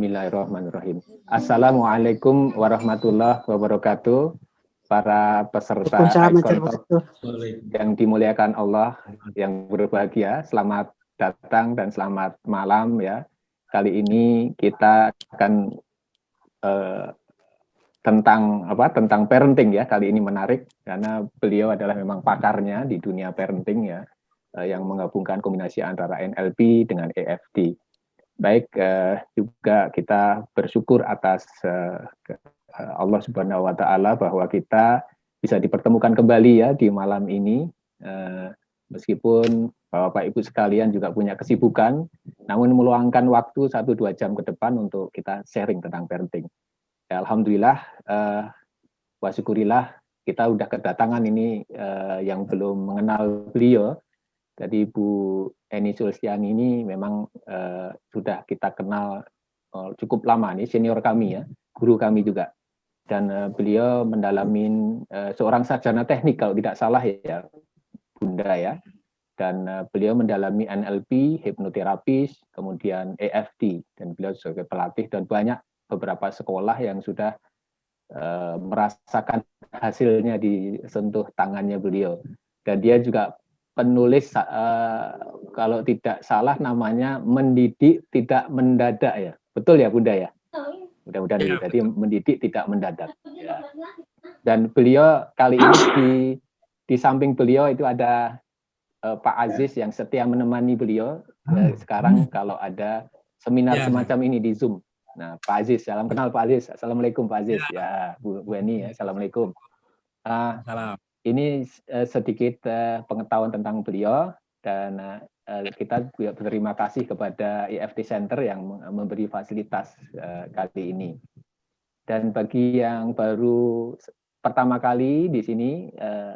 Bismillahirrahmanirrahim. Assalamualaikum warahmatullahi wabarakatuh. Para peserta Icon Talk yang dimuliakan Allah, yang berbahagia, selamat datang dan selamat malam ya. Kali ini kita akan tentang parenting ya. Kali ini menarik karena beliau adalah memang pakarnya di dunia parenting ya, yang menggabungkan kombinasi antara NLP dengan EFT. Baik, juga kita bersyukur atas Allah Subhanahu wa Ta'ala bahwa kita bisa dipertemukan kembali ya di malam ini, meskipun Bapak Ibu sekalian juga punya kesibukan, namun meluangkan waktu 1-2 jam ke depan untuk kita sharing tentang parenting. Ya, alhamdulillah, wa syukurillah kita udah kedatangan ini yang belum mengenal beliau. Jadi Bu Eni Sulstiani ini memang sudah kita kenal cukup lama nih, senior kami ya, guru kami juga. Dan beliau mendalami seorang sarjana teknik kalau tidak salah ya Bunda ya. Dan beliau mendalami NLP, hipnoterapis, kemudian EFT, dan beliau sebagai pelatih dan banyak beberapa sekolah yang sudah merasakan hasilnya disentuh tangannya beliau. Dan dia juga penulis, kalau tidak salah namanya Mendidik Tidak Mendadak ya. Betul ya Bunda ya? Mudah-mudahan ya, tadi mendidik tidak mendadak. Ya. Dan beliau kali ini di samping beliau itu ada Pak Aziz yang setia menemani beliau. Sekarang kalau ada seminar semacam ini di Zoom. Nah, Pak Aziz, salam kenal Pak Aziz. Assalamualaikum Pak Aziz. Ya, Bu Eni ya, assalamualaikum. Salam. Ini sedikit pengetahuan tentang beliau dan kita berterima kasih kepada EFT Center yang memberi fasilitas kali ini. Dan bagi yang baru pertama kali di sini,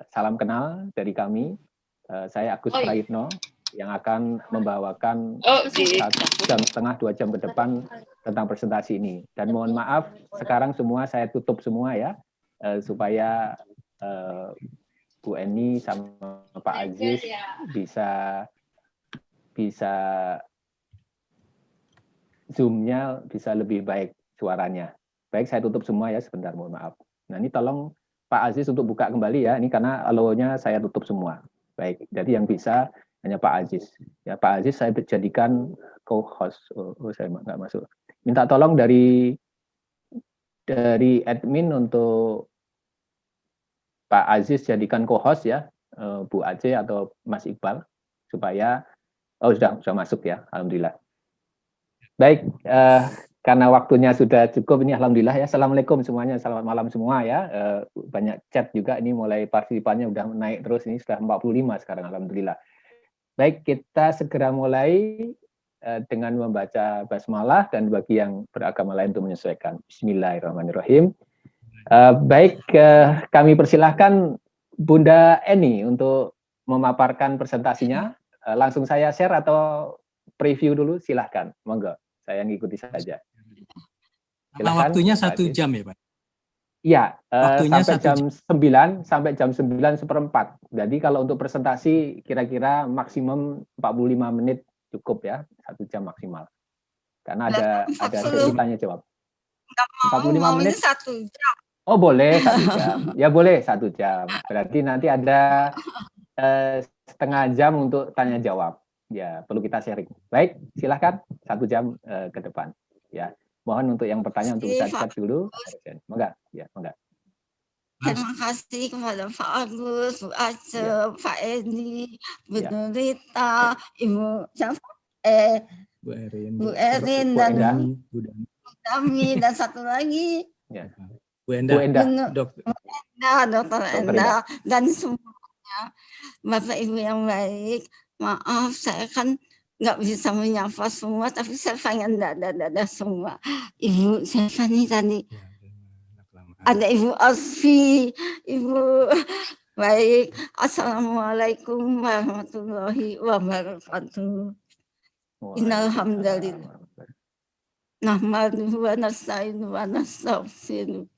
salam kenal dari kami. Saya Agus Praitno yang akan membawakan 1,5 jam, 2 jam ke depan tentang presentasi ini. Dan mohon maaf, sekarang semua saya tutup semua ya, supaya Bu Eni sama Pak Aziz bisa Zoom-nya bisa lebih baik suaranya. Baik, saya tutup semua ya sebentar, mohon maaf. Nah, ini tolong Pak Aziz untuk buka kembali ya, ini karena allow-nya saya tutup semua. Baik, jadi yang bisa hanya Pak Aziz. Ya, Pak Aziz saya jadikan co-host. Saya nggak masuk. Minta tolong dari admin untuk Pak Aziz jadikan co-host ya, Bu Aceh atau Mas Iqbal, supaya sudah masuk ya, alhamdulillah. Baik, karena waktunya sudah cukup ini alhamdulillah ya. Assalamualaikum semuanya, selamat malam semua ya. Banyak chat juga ini mulai partisipannya udah naik terus, ini sudah 45 sekarang alhamdulillah. Baik, kita segera mulai dengan membaca basmalah dan bagi yang beragama lain untuk menyesuaikan. Bismillahirrahmanirrahim. Baik, kami persilahkan Bunda Eni untuk memaparkan presentasinya. Langsung saya share atau preview dulu, silahkan. Monggo, saya ngikuti saja. Silahkan, waktunya 1 jam ya Pak? Iya, sampai jam 9:04. Jadi kalau untuk presentasi kira-kira maksimum 45 menit cukup ya, 1 jam maksimal. Karena ada sesi tanya jawab. 45 menit 1 jam. Oh boleh 1 jam, ya boleh 1 jam. Berarti nanti ada setengah jam untuk tanya jawab. Ya perlu kita sharing. Baik, silahkan 1 jam ke depan. Ya, mohon untuk yang bertanya untuk bisa chat dulu. Enggak, ya enggak. Terima kasih kepada Pak Agus, Bu Aceh, Pak Edi, Bu Nurita, Ibu Bu Erin dan Bu Dami dan satu lagi. Ya. Bu Enda, Dokter Enda, dan semuanya Bapak Ibu yang baik. Maaf, saya kan nggak bisa menyapa semua, tapi saya pengen dada semua. Ibu siapa nih tadi? Ada Ibu Asfi, Ibu baik. Assalamualaikum warahmatullahi wabarakatuh. Innal hamdalillah. Nahmaduhu wa nasta'inu wa nastaghfiruh.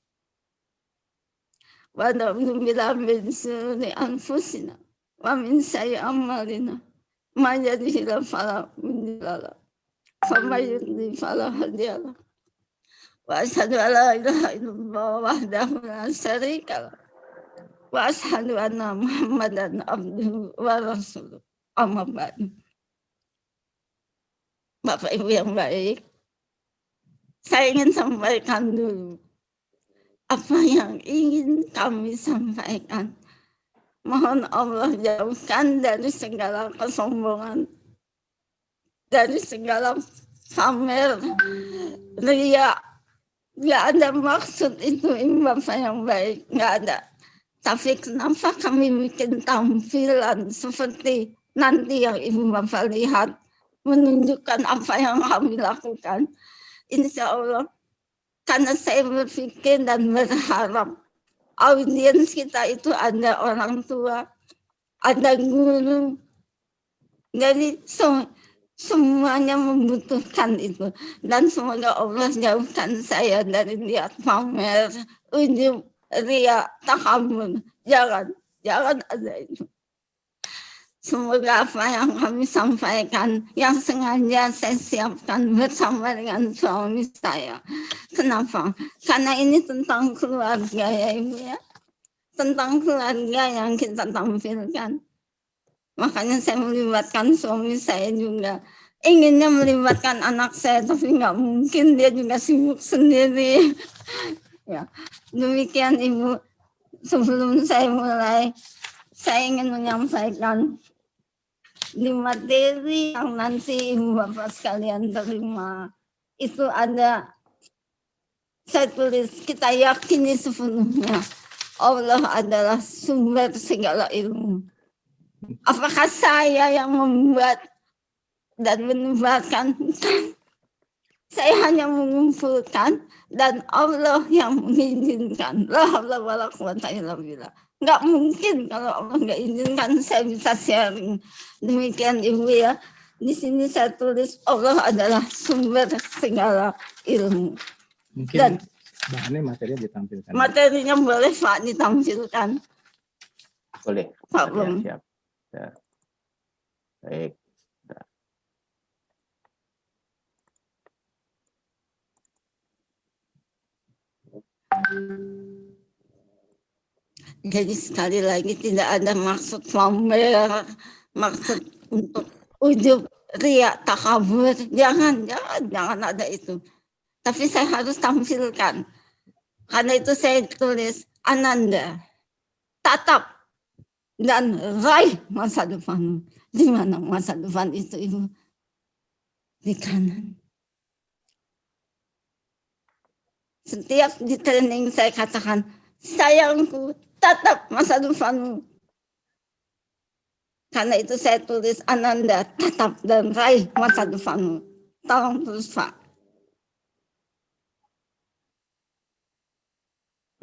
Wa na'udzu billahi min syururi anfusina wa min sayyi'ati a'malina. May yahdihillahu fala mudilla lahu wa may yudlil fala hadiya lahu. Wa asyhadu an la ilaha illallah wahdahu la syarika lah. Wa asyhadu anna Muhammadan abduhu wa rasuluh. Amma ba'du. Bapak Ibu yang baik, saya ingin sampaikan dulu apa yang ingin kami sampaikan. Mohon Allah jauhkan dari segala kesombongan, dari segala pamer, ria. Nggak ada maksud itu, Bapak yang baik, nggak ada. Tapi kenapa kami bikin tampilan seperti nanti yang Ibu Bapak lihat, menunjukkan apa yang kami lakukan. Insya Allah, karena saya berpikir dan berharap audiens kita itu ada orang tua, ada guru. Jadi semuanya membutuhkan itu. Dan semoga Allah jauhkan saya dari lihat pamer, ujub, ria, takabur. Jangan ada itu. Semoga apa yang kami sampaikan, yang sengaja saya siapkan bersama dengan suami saya. Kenapa? Karena ini tentang keluarga ya Ibu ya. Tentang keluarga yang kita tampilkan. Makanya saya melibatkan suami saya juga. Inginnya melibatkan anak saya, tapi nggak mungkin, dia juga sibuk sendiri. Ya, demikian Ibu. Sebelum saya mulai, saya ingin menyampaikan di materi yang nanti Ibu Bapak sekalian terima. Itu ada, saya tulis, kita yakini sepenuhnya Allah adalah sumber segala ilmu. Apakah saya yang membuat dan menebarkan? Saya hanya mengumpulkan dan Allah yang mengizinkan. La haula wala quwwata illa billah. Nggak mungkin kalau Allah nggak izinkan saya bisa sharing. Demikian Ibu ya. Di sini saya tulis Allah adalah sumber segala ilmu. Mungkin dan bahannya materinya ditampilkan. Materinya boleh Pak ditampilkan. Boleh. Pak Ya, siap. Ya. Baik. Jadi sekali lagi tidak ada maksud pamer, maksud untuk ujub, riak, takabur. Jangan ada itu. Tapi saya harus tampilkan. Karena itu saya tulis Ananda, tatap dan raih masa depan. Di mana masa depan itu Ibu? Di kanan. Setiap di training saya katakan, sayangku, tatap masa depanmu. Karena itu saya tulis Ananda, tatap dan raih masa depanmu. Tolong terus Pak.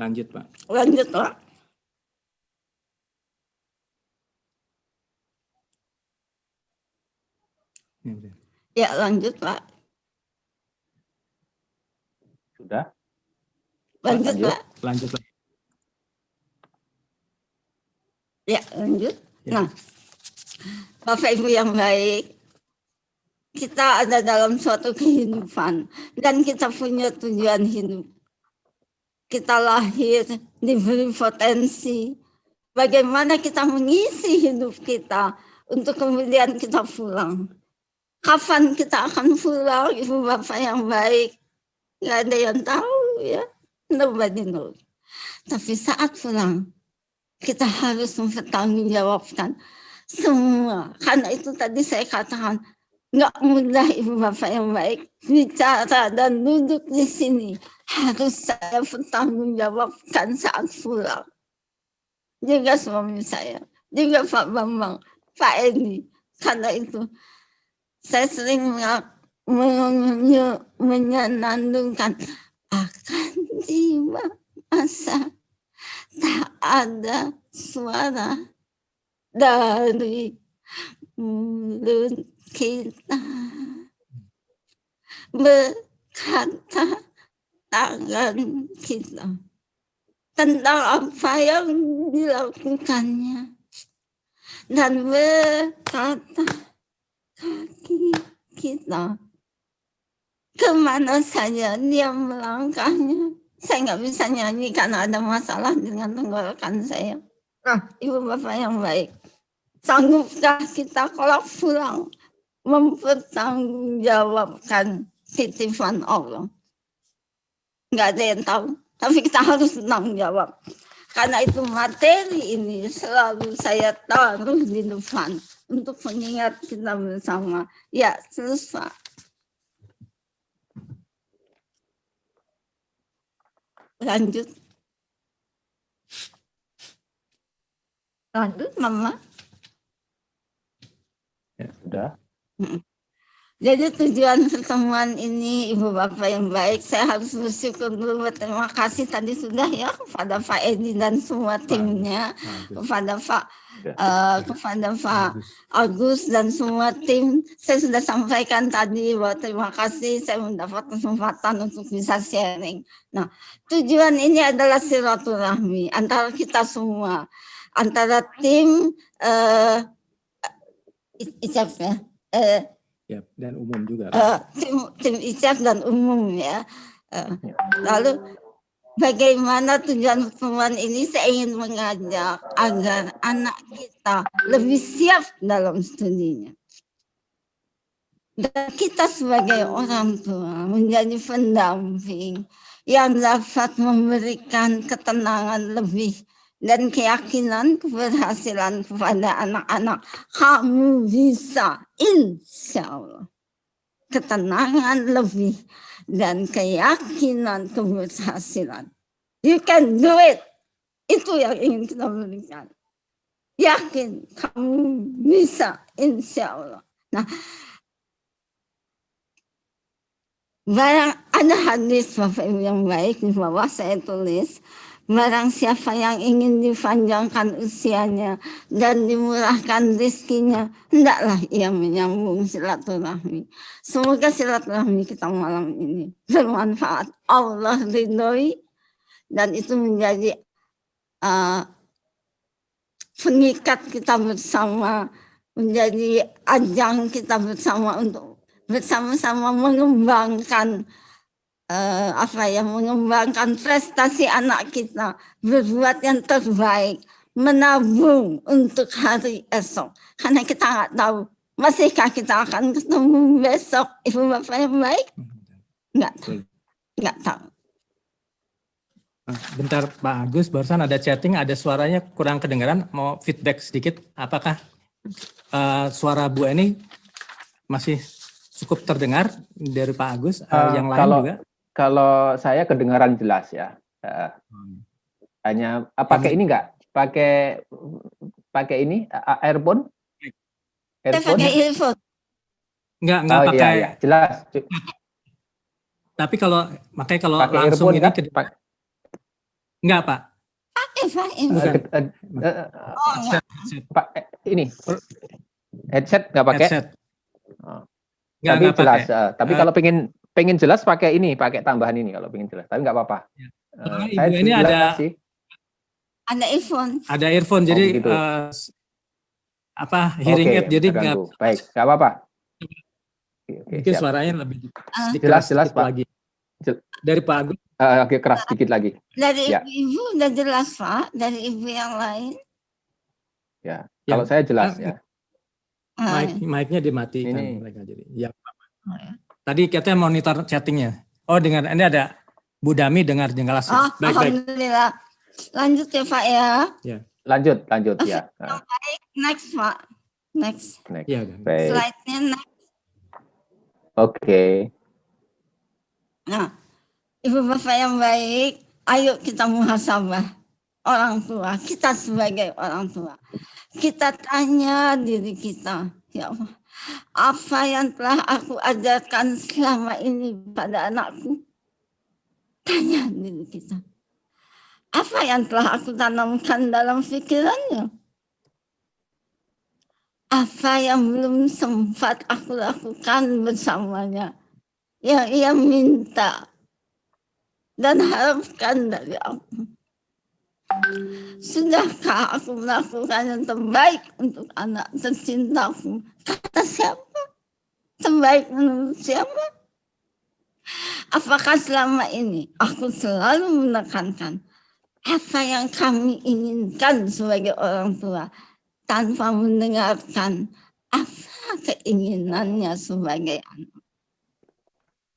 Lanjut Pak. Lanjut Pak. Ya lanjut Pak. Sudah? Lanjut Pak. Lanjut Pak. Ya lanjut. Ya. Nah, Bapak Ibu yang baik, kita ada dalam suatu kehidupan dan kita punya tujuan hidup. Kita lahir, diberi potensi. Bagaimana kita mengisi hidup kita untuk kemudian kita pulang. Kapan kita akan pulang, Ibu Bapak yang baik? Nggak ada yang tahu ya. Nobody knows. Tapi saat pulang, kita harus mempertanggungjawabkan semua. Karena itu tadi saya katakan, nggak mudah Ibu Bapak yang baik bicara dan duduk di sini. Harus saya bertanggungjawabkan saat pulang. Juga suami saya, juga Pak Bambang, Pak Edi. Karena itu saya sering menyenandungkan akan tiba masa tak ada suara dari mulut kita, berkata tangan kita tentang apa yang dilakukannya, dan berkata kaki kita kemana saja dia melangkahnya. Saya nggak bisa nyanyi karena ada masalah dengan tenggorokan saya. Nah, Ibu Bapak yang baik, sanggupkah kita kalau pulang mempertanggungjawabkan titipan Allah? Nggak ada yang tahu, tapi kita harus bertanggung jawab. Karena itu materi ini selalu saya taruh di depan untuk mengingat kita bersama. Ya, selesai. Lanjut. Lanjut, Mama. Ya, sudah. Jadi tujuan pertemuan ini, Ibu Bapak yang baik, saya harus bersyukur dulu, berterima kasih tadi sudah ya kepada Pak Edi dan semua timnya, kepada Pak Agus dan semua tim. Saya sudah sampaikan tadi bahwa terima kasih saya mendapat kesempatan untuk bisa sharing. Nah, tujuan ini adalah silaturahmi antara kita semua, antara tim ICAP ya. Ya, dan umum juga. Tim ICAP dan umum ya. Lalu bagaimana tujuan pertemuan ini, saya ingin mengajak agar anak kita lebih siap dalam studinya. Dan kita sebagai orang tua menjadi pendamping yang dapat memberikan ketenangan lebih dan keyakinan keberhasilan kepada anak-anak. Kamu bisa, insya Allah. Ketenangan lebih dan keyakinan keberhasilan. You can do it. Itu yang ingin kita berikan. Yakin kamu bisa, insya Allah. Nah, ada hadis Bapak Ibu yang baik di bawah saya tulis. Barang siapa yang ingin dipanjangkan usianya dan dimurahkan rezekinya, hendaklah ia menyambung silaturahmi. Semoga silaturahmi kita malam ini bermanfaat, Allah ridhoi, dan itu menjadi pengikat kita bersama, menjadi ajang kita bersama untuk bersama-sama mengembangkan mengembangkan prestasi anak kita, berbuat yang terbaik, menabung untuk hari esok. Karena kita nggak tahu, masihkah kita akan ketemu besok, Ibu Bapak yang baik? Nggak tahu. Bentar Pak Agus, barusan ada chatting, ada suaranya kurang kedengaran, mau feedback sedikit. Apakah suara Bu Eni masih cukup terdengar dari Pak Agus? Yang lain juga? Kalau saya kedengaran jelas ya, hanya pakai ini enggak? Pakai ini earphone? Pakai earphone. Enggak pakai. Iya, jelas. Tapi kalau makanya kalau pakai langsung ini enggak Pak? Pakai. Ini headset enggak pakai? Headset. Tapi jelas. Tapi kalau pengen jelas pakai ini, pakai tambahan ini kalau pengen jelas. Tapi nggak apa-apa. Saya ini ada earphone. Ada earphone, jadi gitu. Hearing aid, jadi nggak. Baik, nggak apa-apa. Mungkin suaranya lebih jelas Pak. Lagi. Dari Pak Agus. Oke, keras sedikit lagi. Dari ibu udah jelas Pak. Dari ibu yang lain. Ya, kalau saya jelas ya. Mic-nya dimatikan mereka jadi. Ya. Tadi kita monitor chattingnya. Oh, dengar ini ada Bu Dami dengar jelas. Alhamdulillah. Lanjut ya Pak ya. Ya. Lanjut ya. Baik, next Pak. Next. Ya, slide-nya next. Oke. Nah, Ibu Bapak yang baik, ayo kita muhasabah orang tua. Kita sebagai orang tua. Kita tanya diri kita, ya Allah, apa yang telah aku ajarkan selama ini pada anakku? Tanya diri kita. Apa yang telah aku tanamkan dalam pikirannya? Apa yang belum sempat aku lakukan bersamanya? Yang ia minta dan harapkan dari aku. Sudahkah aku melakukan yang terbaik untuk anak tercintaku? Kata siapa? Terbaik menurut siapa? Apakah selama ini aku selalu menekankan apa yang kami inginkan sebagai orang tua tanpa mendengarkan apa keinginannya sebagai anak.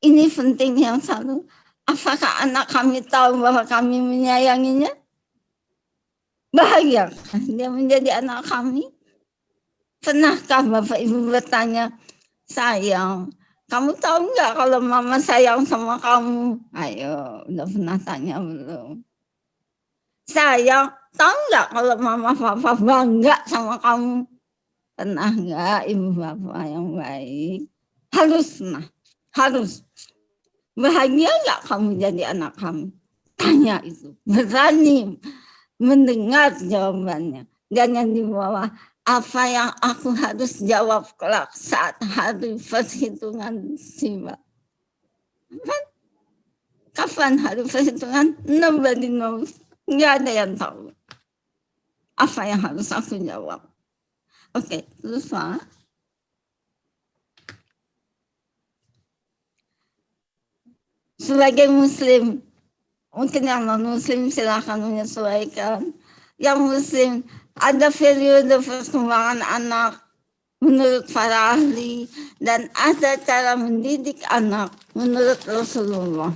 Ini penting yang satu. Apakah anak kami tahu bahwa kami menyayanginya? Bahagia dia menjadi anak kami? Pernahkah Bapak Ibu bertanya, sayang, kamu tahu nggak kalau mama sayang sama kamu? Ayo, udah pernah tanya belum? Sayang, tahu nggak kalau mama papa bangga sama kamu? Pernah nggak ibu bapak yang baik? Harus pernah, harus. Bahagia nggak kamu jadi anak kami? Tanya itu, berani mendengar jawabannya. Dan yang di bawah, apa yang aku harus jawab kelak saat hari perhitungan tiba? Kapan hari perhitungan? Nobody knows. Nggak ada yang tahu. Apa yang harus aku jawab? Oke, terus Pak. Sebagai Muslim, mungkin yang non-Muslim silahkan menyesuaikan. Yang Muslim, ada periode perkembangan anak menurut para ahli dan ada cara mendidik anak menurut Rasulullah.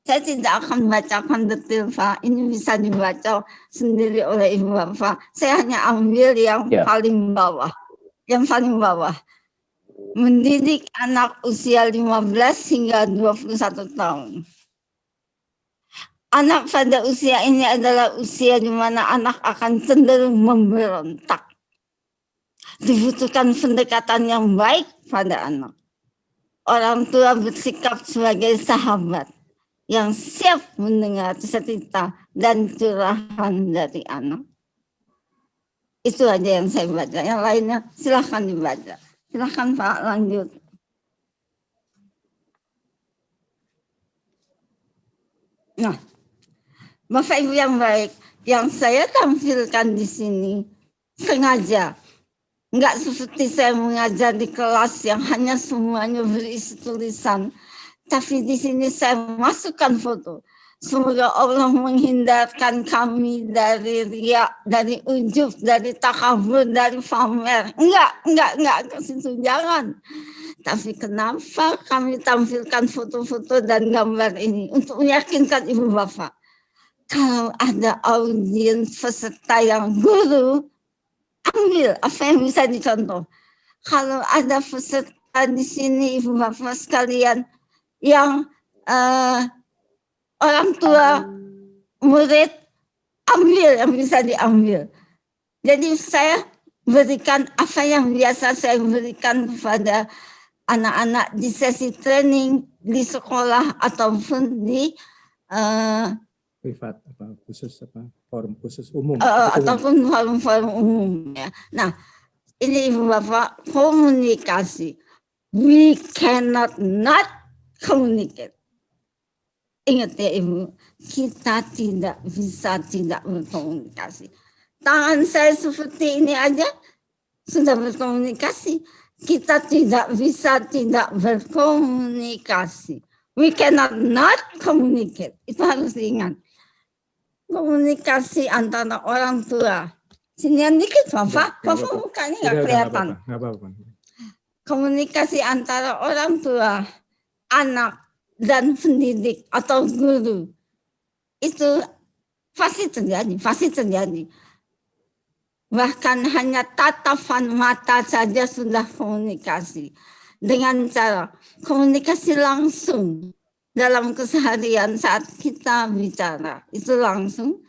Saya tidak akan bacakan detail Pak, ini bisa dibaca sendiri oleh Ibu Bapak. Saya hanya ambil yang paling bawah. Yang paling bawah. Mendidik anak usia 15 hingga 21 tahun. Anak pada usia ini adalah usia di mana anak akan cenderung memberontak. Dibutuhkan pendekatan yang baik pada anak. Orang tua bersikap sebagai sahabat yang siap mendengar cerita dan curahan dari anak. Itu aja yang saya baca. Yang lainnya silahkan dibaca. Silahkan Pak, lanjut. Nah, Bapak Ibu yang baik, yang saya tampilkan di sini sengaja. Enggak seperti saya mengajar di kelas yang hanya semuanya berisi tulisan. Tapi di sini saya masukkan foto. Semoga Allah menghindarkan kami dari riya, dari ujub, dari takabur, dari pamer. Enggak ke situ, jangan. Tapi kenapa kami tampilkan foto-foto dan gambar ini? Untuk meyakinkan Ibu Bapak. Kalau ada audiens peserta yang guru, ambil apa yang bisa dicontoh. Kalau ada peserta di sini Ibu Bapak sekalian yang orang tua murid, ambil yang bisa diambil. Jadi saya berikan apa yang biasa saya berikan kepada anak-anak di sesi training di sekolah ataupun di privat forum khusus umum ataupun forum umum ya. Nah, ini Ibu Bapak, komunikasi. We cannot not communicate. Ingat ya Ibu, kita tidak bisa tidak berkomunikasi. Tangan saya seperti ini aja sudah berkomunikasi. Kita tidak bisa tidak berkomunikasi. We cannot not communicate. Itu harus diingat. Komunikasi antara orang tua. Sinian dikit Bapak, Bapak mukanya nggak kelihatan. Nggak apa-apa. Komunikasi antara orang tua, anak, dan pendidik atau guru. Itu pasti terjadi. Bahkan hanya tatapan mata saja sudah komunikasi. Dengan cara komunikasi langsung dalam keseharian saat kita bicara. Itu langsung.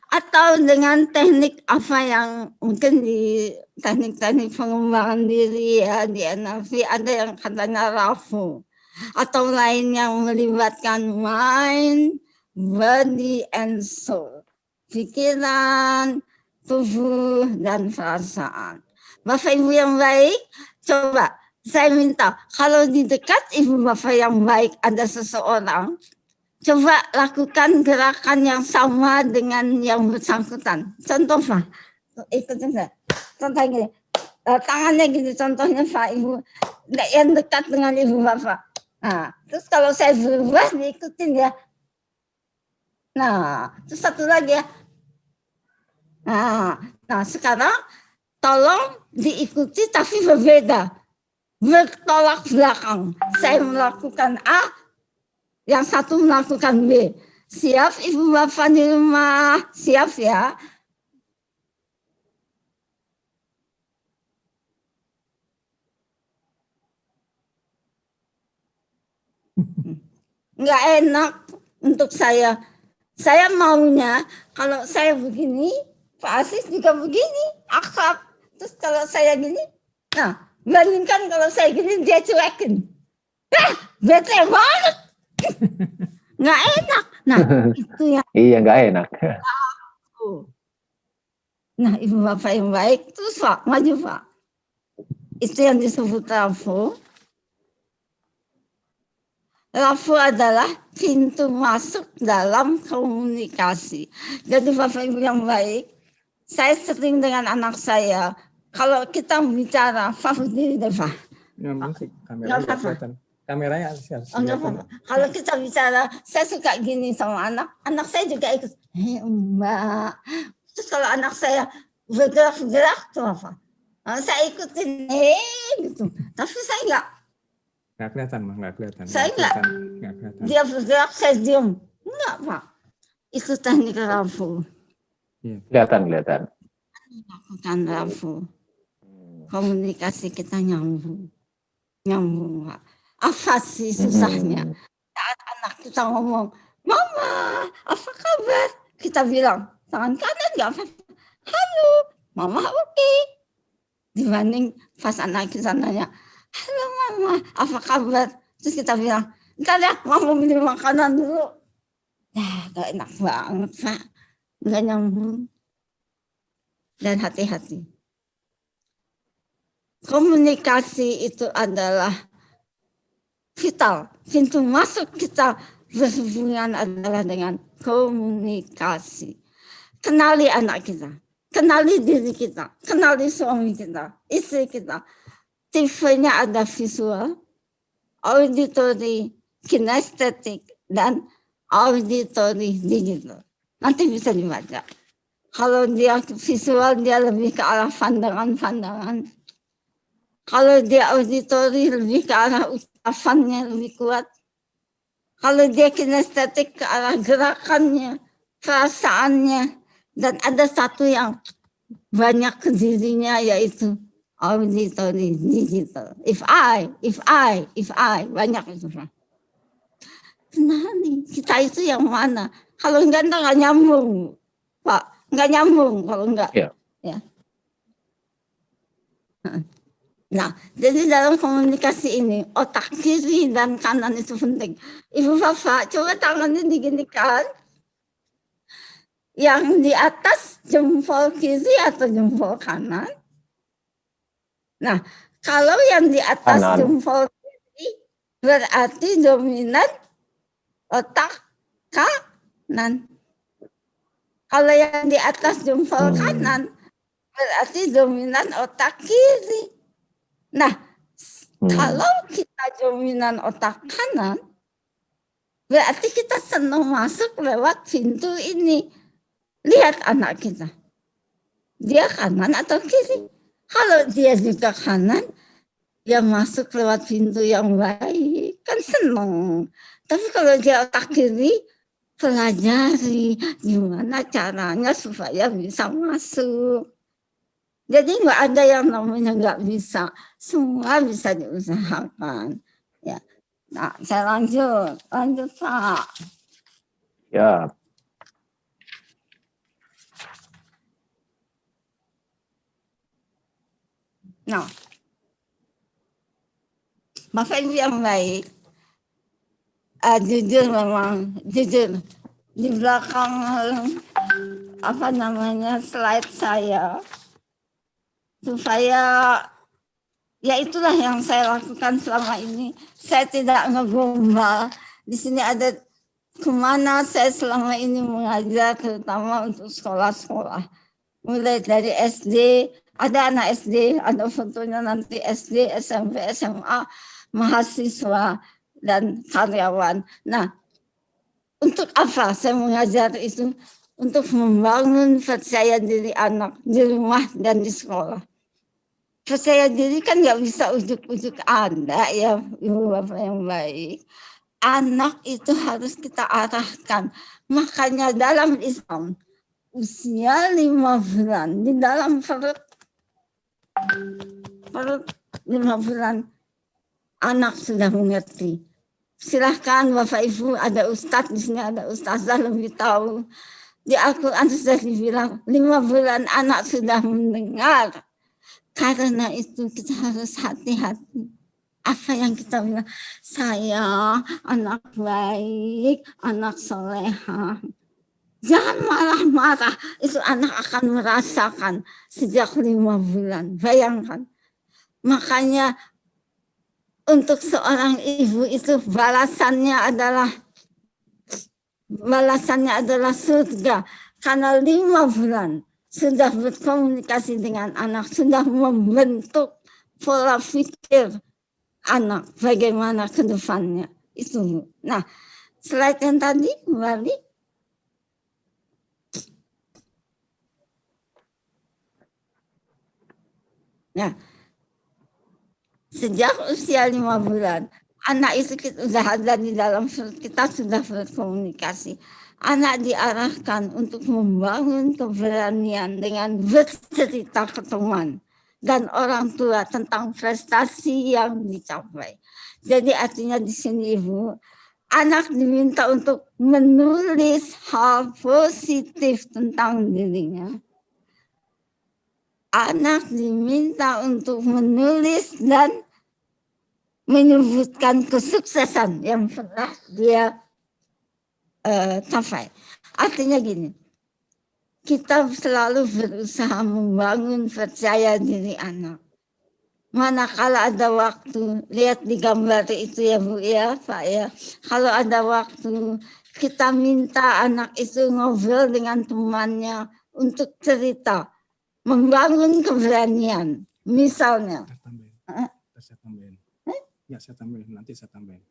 Atau dengan teknik apa yang mungkin di teknik-teknik pengembangan diri ya di NLP ada yang katanya RAFO atau lain yang melibatkan mind, body, and soul, pikiran, tubuh, dan perasaan. Bapak Ibu yang baik, coba saya minta kalau di dekat Ibu Bapak yang baik ada seseorang, coba lakukan gerakan yang sama dengan yang bersangkutan. Contoh Pak, ikutin saya. Contohnya gini, tangannya gini contohnya Pak Ibu, yang dekat dengan Ibu Bapak. Nah, terus kalau saya berubah diikutin ya. Nah, terus satu lagi ya. Nah sekarang tolong diikuti tapi berbeda. Bertolak belakang. Saya melakukan A, yang satu melakukan B. Siap Ibu Bapak di rumah? Siap ya? Nggak enak untuk saya. Saya maunya kalau saya begini, Pak Asis juga begini, akrab. Terus kalau saya gini, nah bandingkan kalau saya gini dia cuekin. Bete banget. Nggak enak. Nah itu yang Iya, nggak enak. Nah Ibu Bapak yang baik, terus Pak, maju Pak. Itu yang disebut rafu. Rafu adalah pintu masuk dalam komunikasi. Jadi Bapak Ibu yang baik, saya sering dengan anak saya, kalau kita bicara, Pak berdiri deh Pak. Kameranya nggak kelihatan. Kameranya harus apa-apa. Kalau kita bicara, saya suka gini sama anak saya juga ikut, Mbak. Terus kalau anak saya bergerak-gerak tuh apa? Saya ikutin, gitu. Tapi saya nggak kelihatan, Mah, nggak kelihatan. Saya nggak kelihatan. Dia bergerak, saya diam. Enggak, Pak. Itu teknik rafu. Kelihatan. Lakukan rafu. Komunikasi kita nyambung, Pak. Apa sih susahnya? Saat anak kita ngomong, Mama, apa kabar? Kita bilang, tangan kanan nggak apa-apa. Halo, Mama oke. Dibanding pas anak kita nanya, halo Mama, apa kabar? Terus kita bilang, entar ya, Mama minum makanan dulu. Gak enak banget, Pak. Nggak nyambung. Dan hati-hati. Komunikasi itu adalah vital. Pintu masuk kita berhubungan adalah dengan komunikasi. Kenali anak kita, kenali diri kita, kenali suami kita, istri kita. Tipenya ada visual, auditory, kinestetik, dan auditory digital. Nanti bisa dibaca. Kalau dia visual, dia lebih ke arah pandangan-pandangan. Kalau dia auditory, lebih ke arah ucapannya lebih kuat. Kalau dia kinestetik, ke arah gerakannya, perasaannya. Dan ada satu yang banyak ke dirinya, yaitu auditory digital. If I, banyak itu. Nah nih, kita itu yang mana? Kalau enggak, nggak nyambung, Pak. Nggak nyambung kalau enggak. Ya. Nah, jadi dalam komunikasi ini, otak kiri dan kanan itu penting. Ibu Bapak, coba tangannya diginikan. Yang di atas jempol kiri atau jempol kanan. Nah, kalau yang di atas kanan. Jempol kiri, berarti dominan otak kanan. Kalau yang di atas jempol kanan, berarti dominan otak kiri. Nah, kalau kita dominan otak kanan, berarti kita senang masuk lewat pintu ini. Lihat anak kita. Dia kanan atau kiri? Kalau dia juga kanan, dia masuk lewat pintu yang baik. Kan senang. Tapi kalau dia otak kiri, pelajari gimana caranya supaya bisa masuk. Jadi nggak ada yang namanya nggak bisa. Semua bisa diusahakan. Ya. Nah, saya lanjut Pak. Ya. Nah, Bapak Ibu yang baik, jujur memang, jujur di belakang slide saya, supaya ya itulah yang saya lakukan selama ini. Saya tidak ngegombal. Di sini ada kemana saya selama ini mengajar, terutama untuk sekolah-sekolah. Mulai dari SD, ada anak SD, ada fotonya nanti SD, SMP, SMA, mahasiswa. dan karyawan. Nah, untuk apa saya mengajar itu? Untuk membangun percaya diri anak di rumah dan di sekolah. Percaya diri kan nggak bisa ujuk-ujuk Anda ya, Ibu Bapak yang baik. Anak itu harus kita arahkan. Makanya dalam Islam, usia 5 bulan, di dalam perut 5 bulan, anak sudah mengerti. Silahkan Bapak Ibu, ada Ustadz di sini, ada Ustazah lebih tahu. Di Al-Quran sudah dibilang 5 bulan anak sudah mendengar. Karena itu kita harus hati-hati. Apa yang kita bilang, saya anak baik, anak soleha. Jangan marah-marah, itu anak akan merasakan sejak 5 bulan. Bayangkan. Makanya untuk seorang ibu itu balasannya adalah surga. Karena 5 bulan sudah berkomunikasi dengan anak, sudah membentuk pola pikir anak bagaimana ke depannya. Itu. Nah, slide yang tadi kembali. Nah, sejak usia 5 bulan, anak itu sudah ada di dalam kita, sudah berkomunikasi. Anak diarahkan untuk membangun keberanian dengan bercerita ke teman dan orang tua tentang prestasi yang dicapai. Jadi artinya di sini Ibu, anak diminta untuk menulis hal positif tentang dirinya. Anak diminta untuk menulis dan menyebutkan kesuksesan yang pernah dia capai. Artinya gini, kita selalu berusaha membangun percaya diri anak. Manakala ada waktu, lihat di gambar itu ya Bu ya, Pak ya. Kalau ada waktu, kita minta anak itu ngobrol dengan temannya untuk cerita, membangun keberanian. Misalnya, saya tambahin, nanti saya tambahin.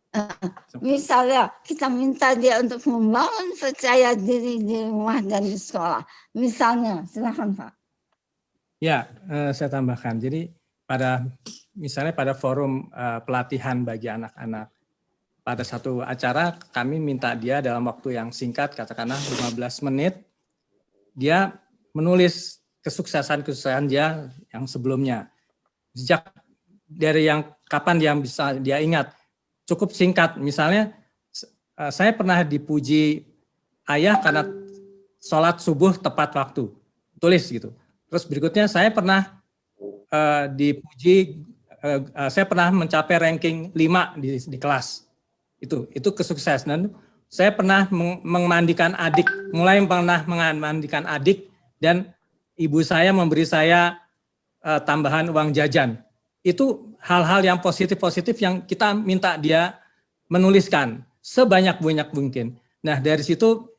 Misalnya kita minta dia untuk membangun percaya diri di rumah dan di sekolah. Misalnya, silakan Pak. Ya, saya tambahkan. Jadi misalnya pada forum pelatihan bagi anak-anak, pada satu acara kami minta dia dalam waktu yang singkat, katakanlah 15 menit, dia menulis kesuksesan-kesuksesan dia yang sebelumnya. Sejak dari yang kapan dia bisa dia ingat, cukup singkat. Misalnya saya pernah dipuji ayah karena sholat subuh tepat waktu, tulis gitu. Terus berikutnya saya pernah dipuji, saya pernah mencapai ranking 5 di kelas. Itu kesuksesan. Dan saya pernah memandikan adik, mulai pernah memandikan adik, dan ibu saya memberi saya tambahan uang jajan. Itu hal-hal yang positif-positif yang kita minta dia menuliskan sebanyak-banyak mungkin. Nah, dari situ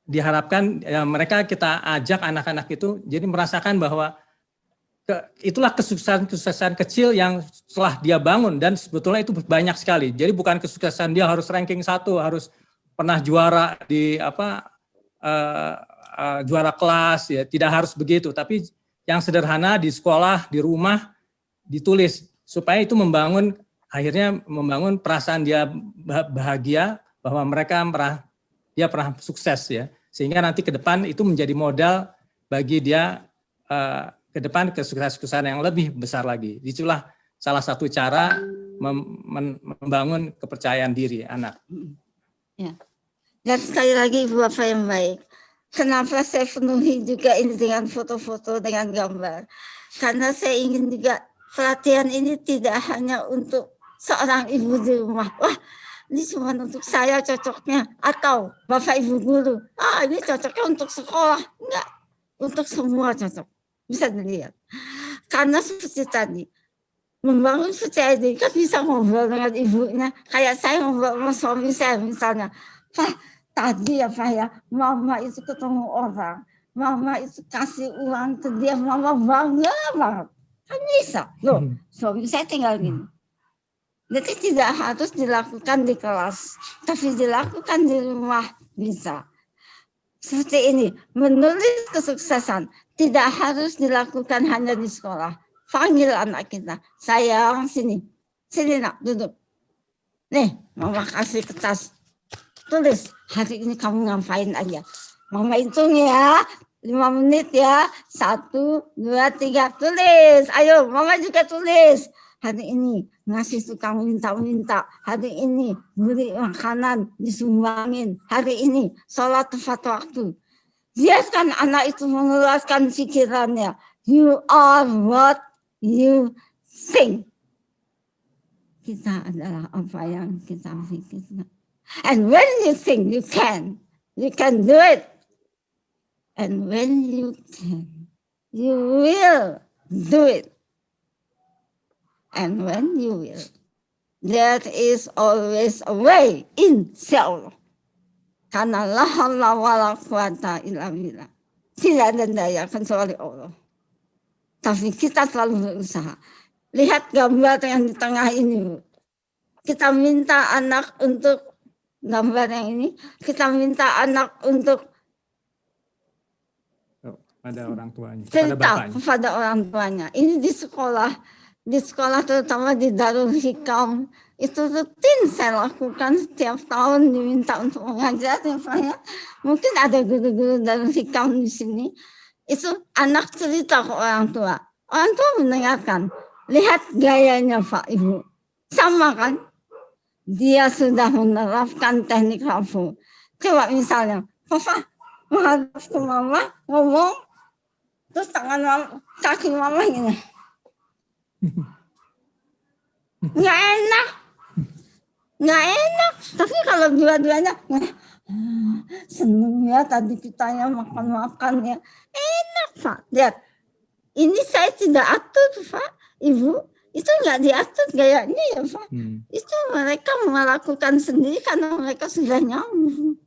diharapkan mereka kita ajak anak-anak itu jadi merasakan bahwa itulah kesuksesan kecil yang setelah dia bangun, dan sebetulnya itu banyak sekali. Jadi bukan kesuksesan dia harus ranking 1, harus pernah juara di juara kelas, ya tidak harus begitu. Tapi yang sederhana di sekolah, di rumah ditulis supaya itu akhirnya membangun perasaan dia bahagia bahwa dia pernah sukses ya, sehingga nanti ke depan itu menjadi modal bagi dia ke depan kesuksesan yang lebih besar lagi. Itulah salah satu cara membangun kepercayaan diri anak. Ya. Dan sekali lagi Ibu Bapak yang baik, kenapa saya penuhi juga ini dengan foto-foto, dengan gambar? Karena saya ingin juga pelatihan ini tidak hanya untuk seorang ibu di rumah. Wah, ini cuma untuk saya cocoknya. Atau Bapak Ibu guru, ini cocoknya untuk sekolah. Enggak, untuk semua cocok. Bisa dilihat. Karena seperti tadi, membangun percaya diri kan bisa ngobrol dengan ibunya. Kayak saya ngobrol sama suami saya misalnya. Pak, tadi ya Pak ya, mama itu ketemu orang. Mama itu kasih uang ke dia, mama bangga banget. Kan bisa. Loh, suami saya tinggal gini. Jadi tidak harus dilakukan di kelas, tapi dilakukan di rumah bisa. Seperti ini, menulis kesuksesan tidak harus dilakukan hanya di sekolah. Panggil anak kita, sayang sini, sini nak duduk. Nih, mama kasih kertas, tulis hari ini kamu ngapain aja. Mama hitung ya, 5 menit ya, 1, 2, 3, tulis. Ayo, mama juga tulis. Hari ini ngasih tukang minta-minta, hari ini beli makanan disumbangin, hari ini sholat tepat waktu. Biarkan anak itu mengeluarkan pikirannya. You are what you think. Kita adalah apa yang kita pikirkan. And when you think you can do it. And when you can, you will do it. And when you will, there is always a way, insya-Allah. Karena la haula wala quwata illa billah. Tidak ada daya kecuali Allah. Tapi kita selalu berusaha. Lihat gambar yang di tengah ini, Bu. Kita minta anak untuk gambar yang ini, kita minta anak untuk pada orang tuanya, cerita kepada orang tuanya. Ini di sekolah terutama di Darul Hikam, itu rutin saya lakukan setiap tahun diminta untuk mengajar. Ya, mungkin ada guru-guru Darul Hikam di sini. Itu anak cerita ke orang tua. Orang tua mendengarkan. Lihat gayanya Pak Ibu. Sama kan? Dia sudah menerapkan teknik rafu. Coba misalnya, Papa menghadap ke mama, ngomong, terus tangan mama, kaki mama gini. Nggak enak. Tapi kalau dua-duanya, seneng ya tadi kitanya makan-makan ya. Enak Pak. Lihat, ini saya tidak atur Pak, Ibu. Itu nggak diatur gayanya ya Pak. Itu mereka melakukan sendiri karena mereka sudah nyambung.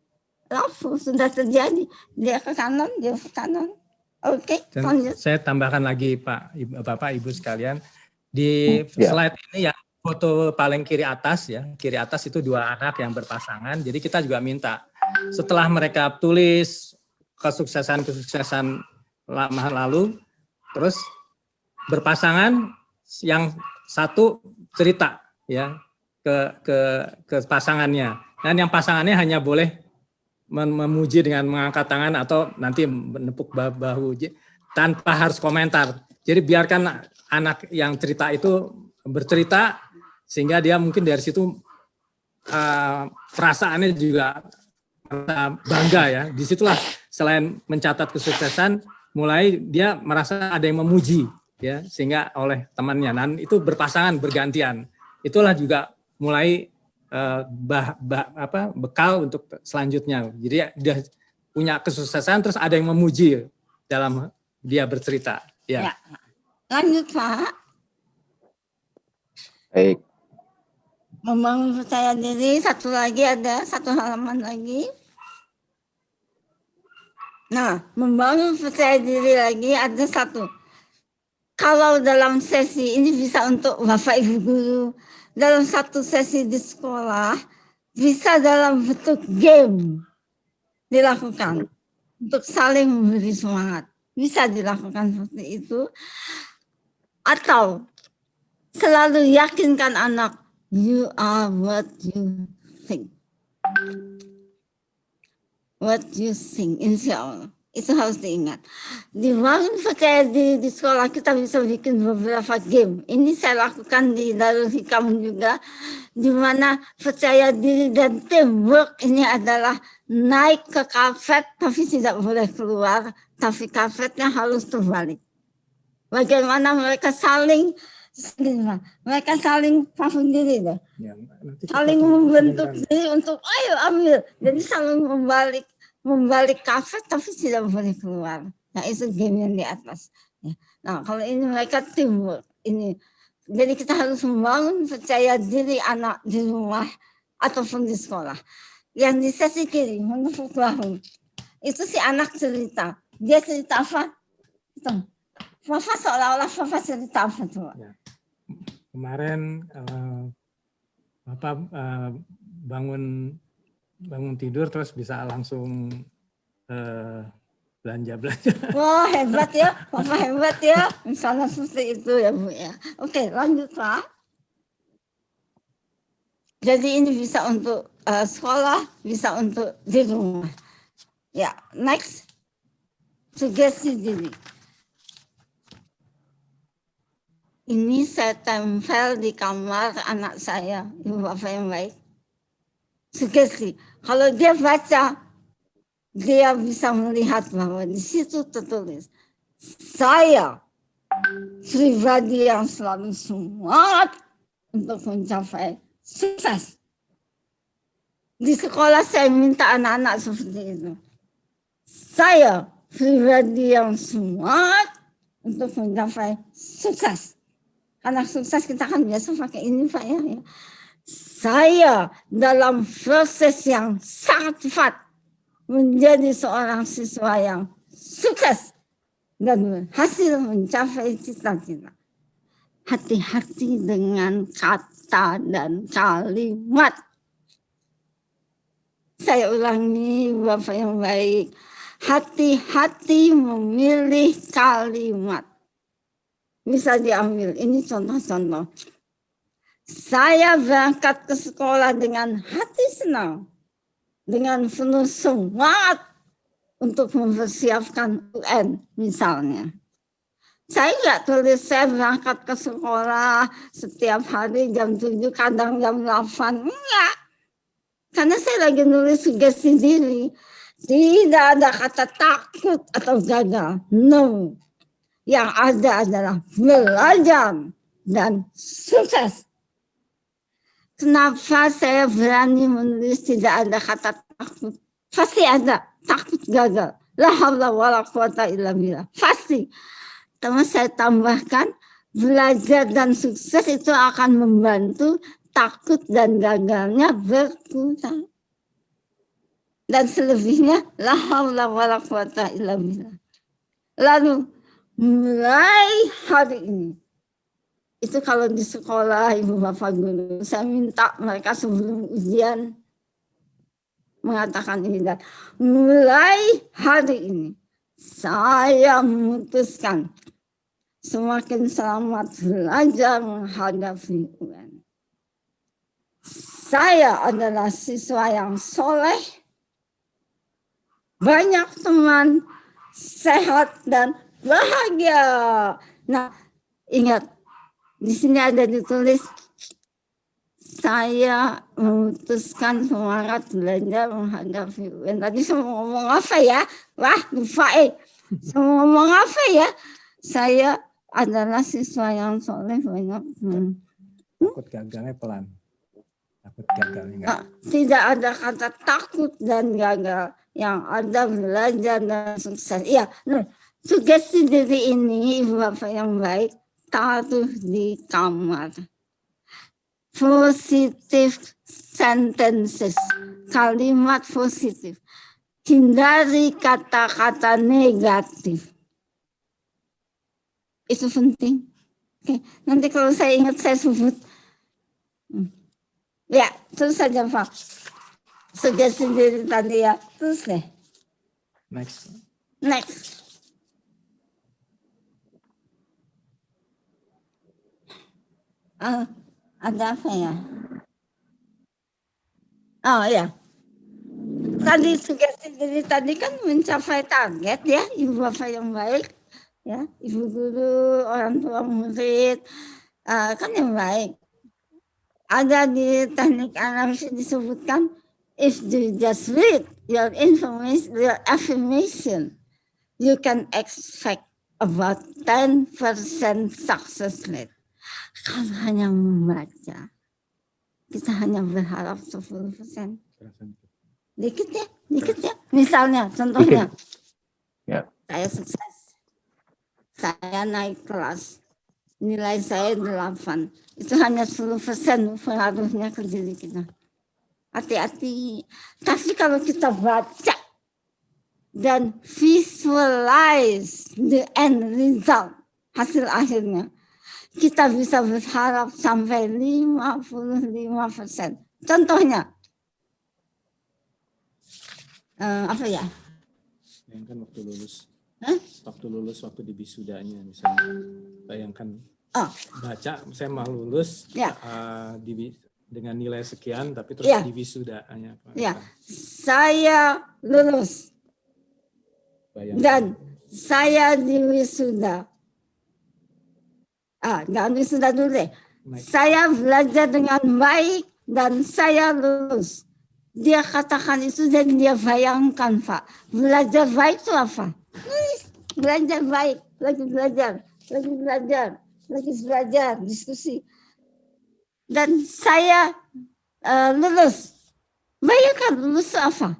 Rafu sudah terjadi. Dia ke kanan, dia ke kanan. Oke, lanjut. Saya tambahkan lagi Pak, Bapak, Ibu sekalian. Di slide ini yang foto paling kiri atas ya, kiri atas itu 2 anak yang berpasangan. Jadi kita juga minta setelah mereka tulis kesuksesan lama lalu, terus berpasangan, yang satu cerita ya ke pasangannya, dan yang pasangannya hanya boleh memuji dengan mengangkat tangan atau nanti menepuk bahu tanpa harus komentar. Jadi biarkan anak yang cerita itu bercerita sehingga dia mungkin dari situ perasaannya juga bangga ya. Disitulah selain mencatat kesuksesan, mulai dia merasa ada yang memuji ya, sehingga oleh temannya, dan itu berpasangan bergantian. Itulah juga mulai bekal untuk selanjutnya. Jadi dia punya kesuksesan terus ada yang memuji dalam dia bercerita. Ya. Lanjut Pak. Baik. Membangun percaya diri, satu lagi ada, satu halaman lagi. Nah, membangun percaya diri lagi ada satu. Kalau dalam sesi ini bisa untuk Bapak Ibu Guru, dalam satu sesi di sekolah, bisa dalam bentuk game dilakukan untuk saling memberi semangat. Bisa dilakukan seperti itu. Atau selalu yakinkan anak, you are what you think. What you think, insya Allah. Itu harus diingat. Dibangun percaya diri di sekolah kita bisa bikin beberapa game. Ini saya lakukan di Darul Hikam juga. Di mana percaya diri dan teamwork ini adalah naik ke karpet tapi tidak boleh keluar. Tapi karpetnya harus terbalik. Bagaimana mereka saling paham diri deh. Saling membentuk diri untuk ayo ambil. Jadi saling membalik karpet tapi tidak boleh keluar. Nah itu game yang di atas. Nah kalau ini mereka teamwork. Ini. Jadi kita harus membangun percaya diri anak di rumah ataupun di sekolah. Yang di sesi kiri menepuk bahu. Itu si anak cerita. Dia cerita apa? Itu. Papa seolah-olah Papa cerita apa tuh? Ya. Kemarin Bapak bangun tidur terus bisa langsung belanja. Wah, hebat ya, Bapak hebat ya. Misalnya seperti itu ya Bu ya. Oke, lanjut Pak. Jadi ini bisa untuk sekolah, bisa untuk di rumah. Ya, next. Sugesti diri. Ini saya tempel di kamar anak saya, Ibu Bapak yang baik. Sugesti, kalau dia baca, dia bisa melihat bahwa di situ tertulis, saya pribadi yang selalu semangat untuk mencapai sukses. Di sekolah saya minta anak-anak seperti itu. Saya pribadi yang semangat untuk mencapai sukses. Karena sukses kita kan biasa pakai ini Pak ya. Saya dalam proses yang sangat cepat menjadi seorang siswa yang sukses dan berhasil mencapai cita-cita. Hati-hati dengan kata dan kalimat. Saya ulangi Bapak yang baik. Hati-hati memilih kalimat. Bisa diambil, ini contoh-contoh. Saya berangkat ke sekolah dengan hati senang. Dengan penuh semangat untuk mempersiapkan UN misalnya. Saya nggak tulis saya berangkat ke sekolah setiap hari jam 7, kadang jam 8. Enggak. Karena saya lagi nulis sugesti diri. Tidak ada kata takut atau gagal. No. Yang ada adalah belajar dan sukses. Kenapa saya berani menulis tidak ada kata takut? Pasti ada takut gagal. La haula wala quwata illa billah. Pasti. Tapi saya tambahkan belajar dan sukses itu akan membantu takut dan gagalnya berkurang. Dan selebihnya la haula wala quwata illa billah. Lalu mulai hari ini, itu kalau di sekolah Ibu Bapak Guru, saya minta mereka sebelum ujian mengatakan ini, dan mulai hari ini saya memutuskan semakin selamat belajar menghadapi UN. Saya adalah siswa yang soleh, banyak teman, sehat dan bahagia. Nah, ingat, di sini ada ditulis, saya memutuskan semangat belajar menghadapi UN. Tadi saya mau ngomong apa ya? Wah, lupa Saya mau ngomong apa ya? Saya adalah siswa yang soleh, banyak. Takut gagalnya pelan. Takut gagalnya enggak. Tidak ada kata takut dan gagal. Yang ada belajar dan sukses. Iya, sugesti diri ini, Ibu Bapak yang baik, taruh di kamar. Positive sentences, kalimat positif. Hindari kata-kata negatif. Itu penting. Oke, nanti kalau saya ingat saya sebut. Ya, terus saja Pak. Sugesti diri tadi ya, terus deh. Next. Ada apa ya? Oh ya. Tadi sugesti diri tadi kan mencapai target ya, Ibu Bapak yang baik. Ya, Ibu guru, orang tua murid, kan yang baik. Ada di teknik analisis disebutkan, if you just read your information, your affirmation, you can expect about 10% success rate. Kalau hanya membaca, kita hanya berharap 10%. Dikit ya. Misalnya, contohnya, saya sukses, saya naik kelas, nilai saya 8, itu hanya 10% pengaruhnya ke diri kita. Hati-hati. Tapi kalau kita baca dan visualize the end result, hasil akhirnya, kita bisa berharap sampai 55%. Contohnya, apa ya? Bayangkan waktu lulus. Hah? Waktu lulus, waktu di wisudanya misalnya. Bayangkan baca, saya mau lulus Ya. dengan nilai sekian, tapi terus Ya. di wisudanya. Ya, saya lulus. Bayangkan. Dan saya di wisuda. Jangan wisuda dulu deh. Saya belajar dengan baik dan saya lulus. Dia katakan itu dan dia bayangkan, Pak. Belajar baik itu apa? Belajar baik, lagi belajar, diskusi. Dan saya lulus. Bayangkan lulus itu apa?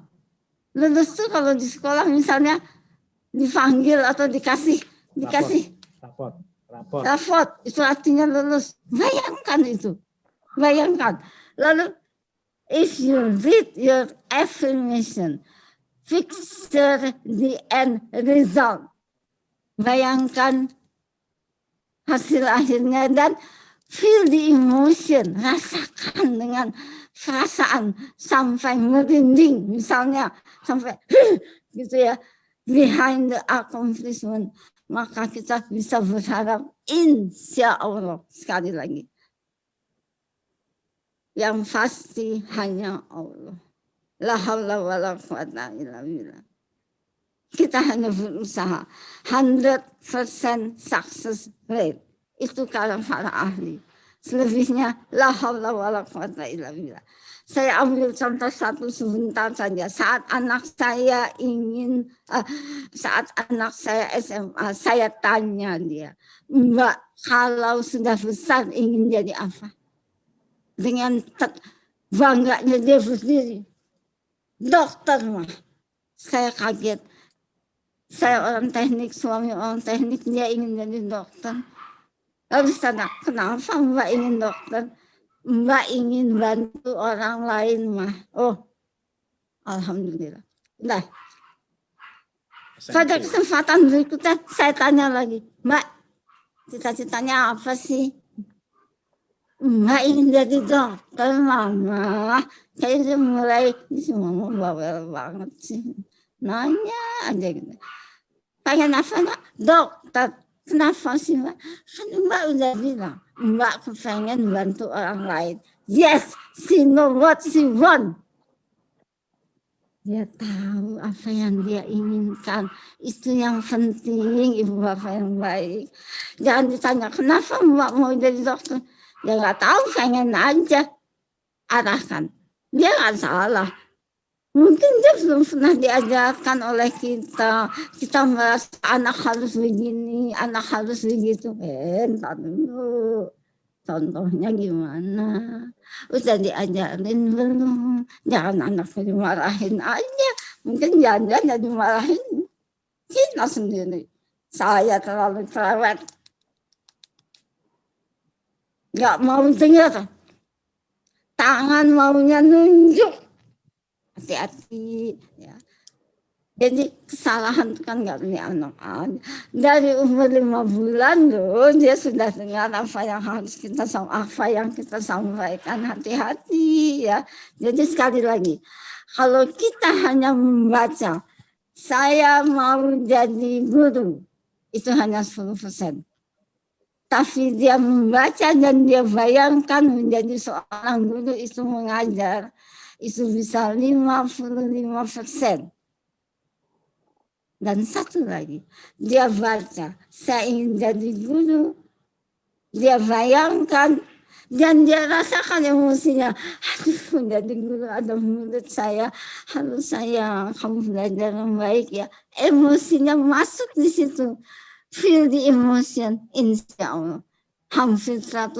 Lulus itu kalau di sekolah misalnya dipanggil atau dikasih raport, itu artinya lulus. Bayangkan itu. Lalu if you read your affirmation, picture the end result. Bayangkan hasil akhirnya dan feel the emotion, rasakan dengan perasaan sampai merinding misalnya, sampai gitu ya, behind the accomplishment, maka kita bisa berharap insya Allah. Sekali lagi, yang pasti hanya Allah. La haula wala quwata illa billah. Kita hanya berusaha 100% success rate. Itu kalau para ahli. Selebihnya la haula wala quwata illa billah. Saya ambil contoh satu sebentar saja. Saat anak saya SMA, saya tanya dia, Mbak, kalau sudah besar ingin jadi apa? Dengan bangganya dia berdiri, dokter mah. Saya kaget. Saya orang teknik, suami orang teknik, dia ingin jadi dokter. Lalu saya, kenapa Mbak ingin dokter? Mbak ingin bantu orang lain mah. Oh, alhamdulillah. Nah, pada kesempatan berikutnya saya tanya lagi, Mbak, cita-citanya apa sih? Mbak ingin jadi dokter, Mama. Kayaknya mulai, Mama bawel banget sih. Nanya aja gitu. Pengen apa, Mbak? Dokter. Kenapa sih, Mbak? Kan Mbak udah bilang, Mbak kepengen bantu orang lain. Yes, she know what she want. Dia tahu apa yang dia inginkan. Itu yang penting, Ibu Bapak yang baik. Jangan ditanya, kenapa Mbak mau jadi dokter? Ya nggak tahu, pengen aja. Arahkan. Dia nggak salah. Mungkin dia belum pernah diajarkan oleh kita. Kita merasa anak harus begini, anak harus begitu. Entar dulu. Contohnya gimana? Udah diajarin belum? Jangan anaknya dimarahin aja. Mungkin jangan dimarahin kita sendiri. Saya terlalu cerewet. Nggak mau dengar. Tangan maunya nunjuk. Hati-hati ya. Jadi kesalahan itu kan nggak punya anak aja. Dari umur 5 bulan loh dia sudah dengar apa yang kita sampaikan. Hati-hati ya. Jadi sekali lagi, kalau kita hanya membaca, saya mau jadi guru, itu hanya 10%. Tapi dia membaca dan dia bayangkan menjadi seorang guru itu mengajar, itu bisa 55%. Dan satu lagi, dia baca, saya ingin jadi guru, dia bayangkan, dan dia rasakan emosinya, aduh jadi guru ada murid saya, harus saya, kamu belajar yang baik ya, emosinya masuk di situ, feel the emotion, insya Allah, hampir 100%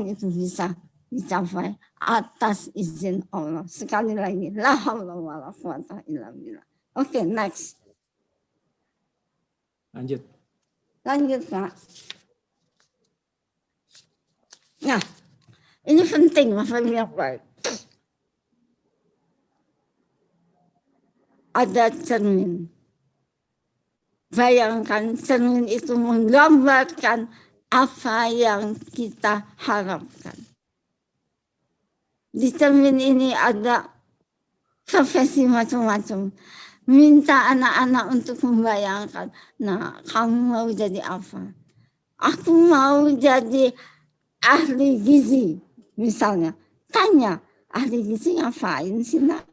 itu bisa dicapai atas izin Allah. Sekali lagi, la haula wala quwata illa billah. Oke, next. Lanjut, Pak. Nah, ini penting masalahnya Pak. Ada cermin. Bayangkan cermin itu menggambarkan apa yang kita harapkan. Di cermin ini ada profesi macam-macam. Minta anak-anak untuk membayangkan, nah kamu mau jadi apa? Aku mau jadi ahli gizi, misalnya. Tanya, ahli gizi ngapain sih nak?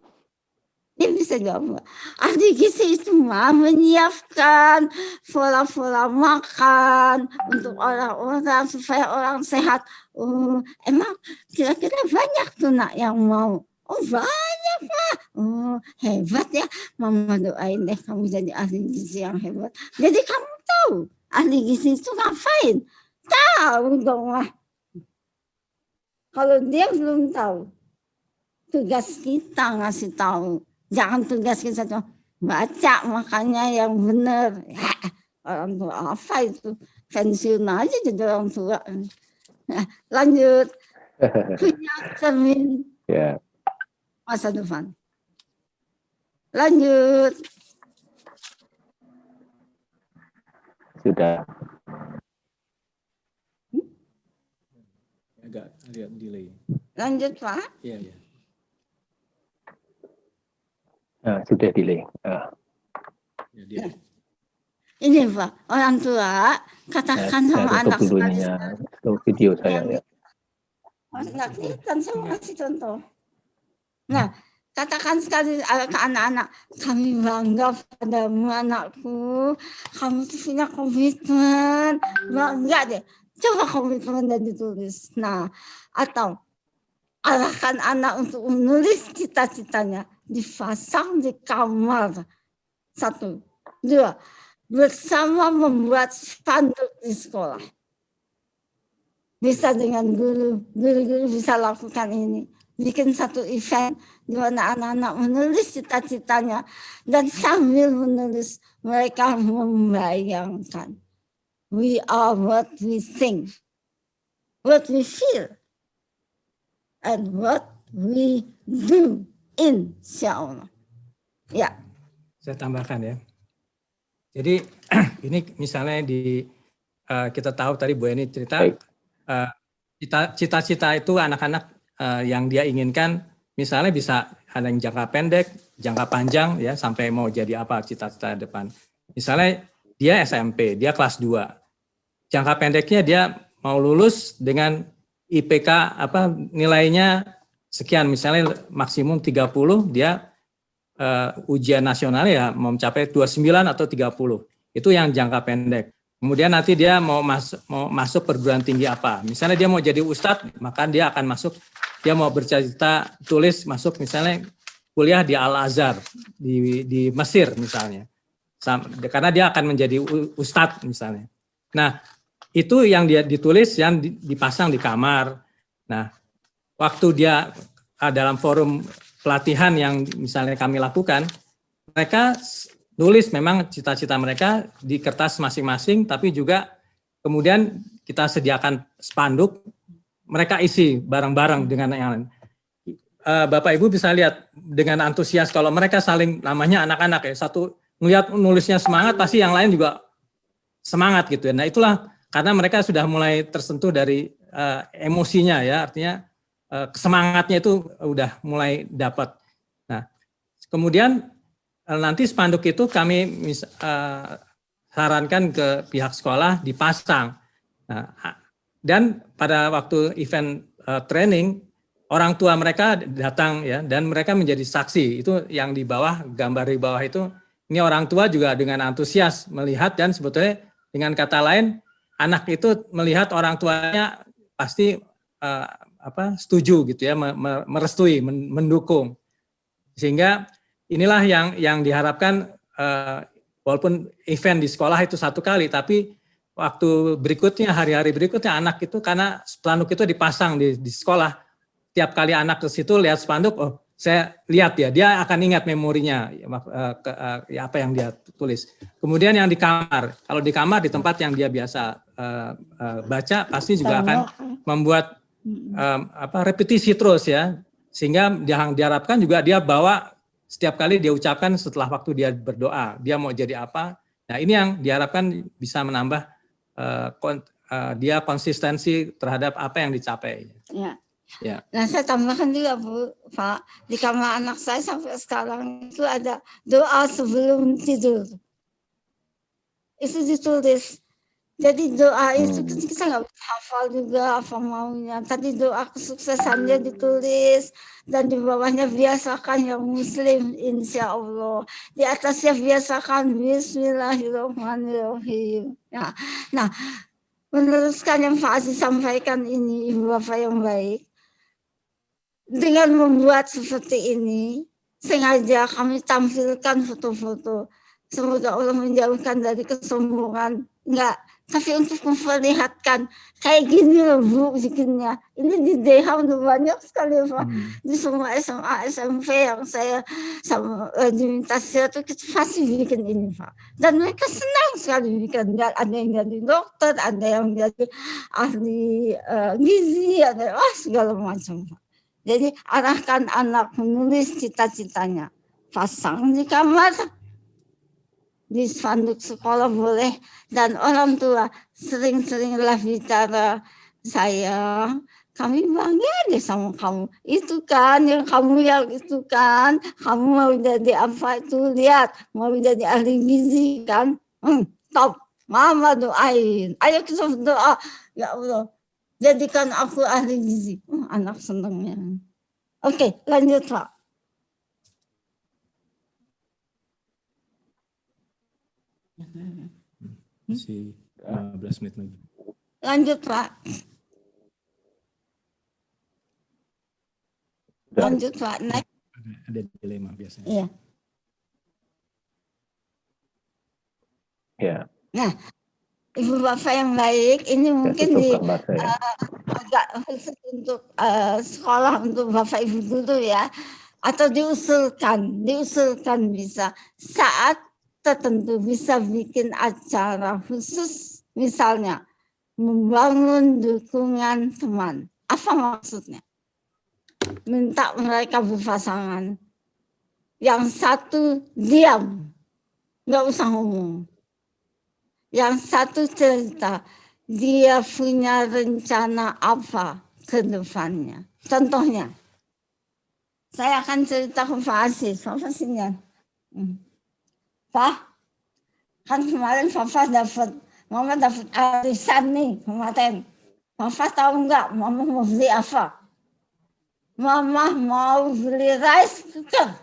Dia bisa jawab, ahli gizi itu menyiapkan pola-pola makan untuk orang-orang supaya orang sehat. Oh, emang kira-kira banyak tuh nak yang mau. Oh banyak Pak. Oh hebat ya. Mama doain deh kamu jadi ahli gizi yang hebat. Jadi kamu tahu ahli gizi itu ngapain? Tahu dong lah. Kalau dia belum tahu, tugas kita ngasih tahu. Jangan tugas kita tuh baca makanya yang benar. Ya, orang tua apa itu? Pensiun aja jadi orang tua. Nah, lanjut. Punya cermin masa depan. Lanjut. Sudah. Agak lihat delay. Lanjut Pak. Iya, iya. Sudah delay. Ya, dia. Ini Pak, orang tua katakan sama anak sekali. Video saya ya. Kan saya mau kasih contoh. Nah, katakan sekali ke anak-anak, kami bangga padamu anakku, kamu tuh punya komitmen, bangga deh. Coba komitmen dan ditulis. Nah, atau arahkan anak untuk menulis cita-citanya, dipasang di kamar. 1, 2, bersama membuat spanduk di sekolah. Bisa dengan guru bisa lakukan ini. Bikin satu event di mana anak-anak menulis cita-citanya dan sambil menulis mereka membayangkan. We are what we think, what we feel, and what we do, insya Allah. Ya. Saya tambahkan ya. Jadi ini misalnya kita tahu tadi Bu Eni cerita cita-cita itu anak-anak yang dia inginkan misalnya bisa ada yang jangka pendek, jangka panjang ya sampai mau jadi apa cita-cita depan. Misalnya dia SMP, dia kelas 2. Jangka pendeknya dia mau lulus dengan IPK nilainya sekian misalnya maksimum 30, dia ujian nasional ya mau mencapai 29 atau 30. Itu yang jangka pendek. Kemudian nanti dia mau masuk perguruan tinggi apa. Misalnya dia mau jadi ustadz, maka dia akan masuk, dia mau bercita-cita tulis masuk misalnya kuliah di Al-Azhar, di Mesir misalnya. Karena dia akan menjadi ustadz misalnya. Nah, itu yang dia ditulis, yang dipasang di kamar. Nah, waktu dia dalam forum pelatihan yang misalnya kami lakukan, mereka nulis memang cita-cita mereka di kertas masing-masing, tapi juga kemudian kita sediakan spanduk, mereka isi bareng-bareng dengan yang lain. Bapak Ibu bisa lihat dengan antusias kalau mereka saling, namanya anak-anak ya, satu melihat nulisnya semangat, pasti yang lain juga semangat gitu ya. Nah itulah karena mereka sudah mulai tersentuh dari emosinya ya, artinya semangatnya itu udah mulai dapat. Nah kemudian nanti spanduk itu kami sarankan ke pihak sekolah dipasang. Nah, dan pada waktu event training, orang tua mereka datang ya, dan mereka menjadi saksi. Itu yang di bawah, gambar di bawah itu, ini orang tua juga dengan antusias melihat, dan sebetulnya dengan kata lain, anak itu melihat orang tuanya pasti setuju gitu ya, merestui, mendukung. Sehingga inilah yang diharapkan, walaupun event di sekolah itu satu kali, tapi waktu berikutnya, hari-hari berikutnya anak itu karena spanduk itu dipasang di sekolah, tiap kali anak ke situ lihat spanduk, oh saya lihat ya, dia akan ingat memorinya apa yang dia tulis. Kemudian yang di kamar, kalau di kamar di tempat yang dia biasa baca, pasti juga akan membuat repetisi terus ya, sehingga yang diharapkan juga dia bawa setiap kali dia ucapkan setelah waktu dia berdoa, dia mau jadi apa. Nah ini yang diharapkan bisa menambah dia konsistensi terhadap apa yang dicapai. Ya. Ya. Nah, saya tambahkan juga Bu, Pak, di kamar anak saya sampai sekarang itu ada doa sebelum tidur. Itu ditulis. Jadi doa itu kita nggak bisa hafal juga apa maunya. Tadi doa kesuksesannya ditulis dan di bawahnya biasakan yang Muslim, insya Allah. Di atasnya biasakan Bismillahirrahmanirrahim. Ya. Nah, meneruskan yang Pak Aziz sampaikan ini, Ibu Bapak yang baik. Dengan membuat seperti ini, sengaja kami tampilkan foto-foto. Semoga Allah menjauhkan dari kesombongan. Enggak, tapi untuk memperlihatkan kayak gini loh Bu bikinnya. Ini di DH udah banyak sekali Pak. Di semua SMA, SMP yang saya diminta saya tuh kita pasti bikin ini Pak. Dan mereka senang sekali bikin. Ada yang jadi dokter, ada yang jadi ahli gizi, ada segala macam Pak. Jadi arahkan anak menulis cita-citanya. Pasang di kamar, di spanduk sekolah boleh. Dan orang tua sering-seringlah bicara, sayang, kami bangga deh sama kamu. Itu kan yang kamu yang itu kan. Kamu mau jadi apa itu, lihat. Mau jadi ahli gizi kan. Top, mama doain. Ayo kita berdoa. Ya Allah. Jadikan aku ahli gizi. Anak senangnya. Oke, lanjut Pak. Masih 15 menit lagi. Lanjut Pak. Lanjut Pak. Naik. Ada dilema biasanya. Iya. Ya. Nah, Ibu Bapak yang baik, ini mungkin agak khusus untuk sekolah untuk Bapak Ibu dulu ya, atau diusulkan bisa saat tertentu bisa bikin acara khusus, misalnya membangun dukungan teman. Apa maksudnya? Minta mereka berpasangan, yang satu diam, nggak usah ngomong. Yang satu cerita, dia punya rencana apa ke depannya. Contohnya, saya akan cerita ke Pak Aziz. Pak Aziz, Pak, kan kemarin Papa Mama dapat arisan nih kemarin. Papa tahu nggak, Mama mau beli apa? Mama mau beli rice cooker.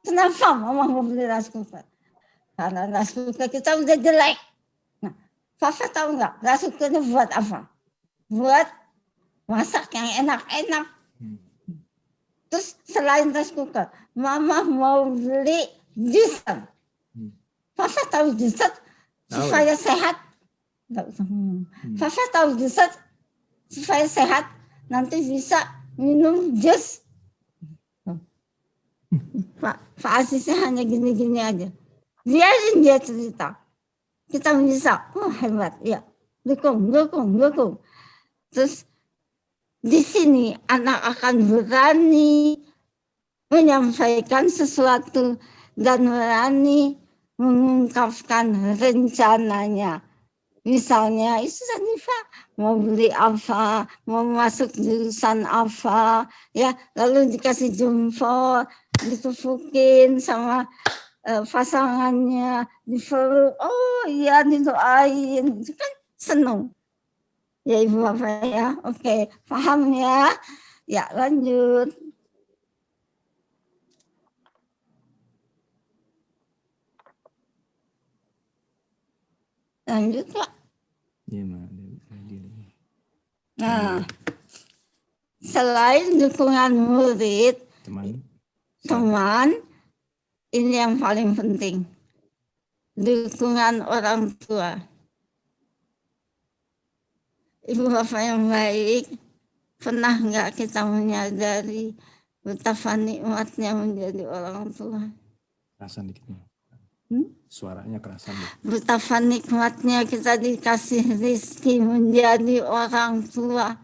Kenapa Mama mau beli rice cooker? Karena rice cooker kita udah jelek. Nah, Papa tahu nggak rice cookernya buat apa? Buat masak yang enak-enak. Terus selain rice cooker, Mama mau beli juicer. Papa tahu juicer supaya sehat. Papa tahu juicer supaya sehat. Nanti bisa minum jus. Pak Aziznya hanya gini-gini aja. Biarin dia cerita. Kita bisa, hebat, ya. Dukung. Terus di sini anak akan berani menyampaikan sesuatu dan berani mengungkapkan rencananya. Misalnya, itu tadi Pak, mau beli apa, mau masuk jurusan apa, ya, lalu dikasih jempol, ditupukin sama pasangannya, dipeluk, oh iya didoain, itu kan senang. Ya Ibu Bapak ya, oke, paham ya? Ya lanjut. Lanjut Pak. Iya, Nah, selain dukungan murid, teman, ini yang paling penting. Dukungan orang tua. Ibu Bapak yang baik, pernah nggak kita menyadari betapa nikmatnya menjadi orang tua? Kerasan dikit. Suaranya kerasan. Betapa nikmatnya kita dikasih rezeki menjadi orang tua.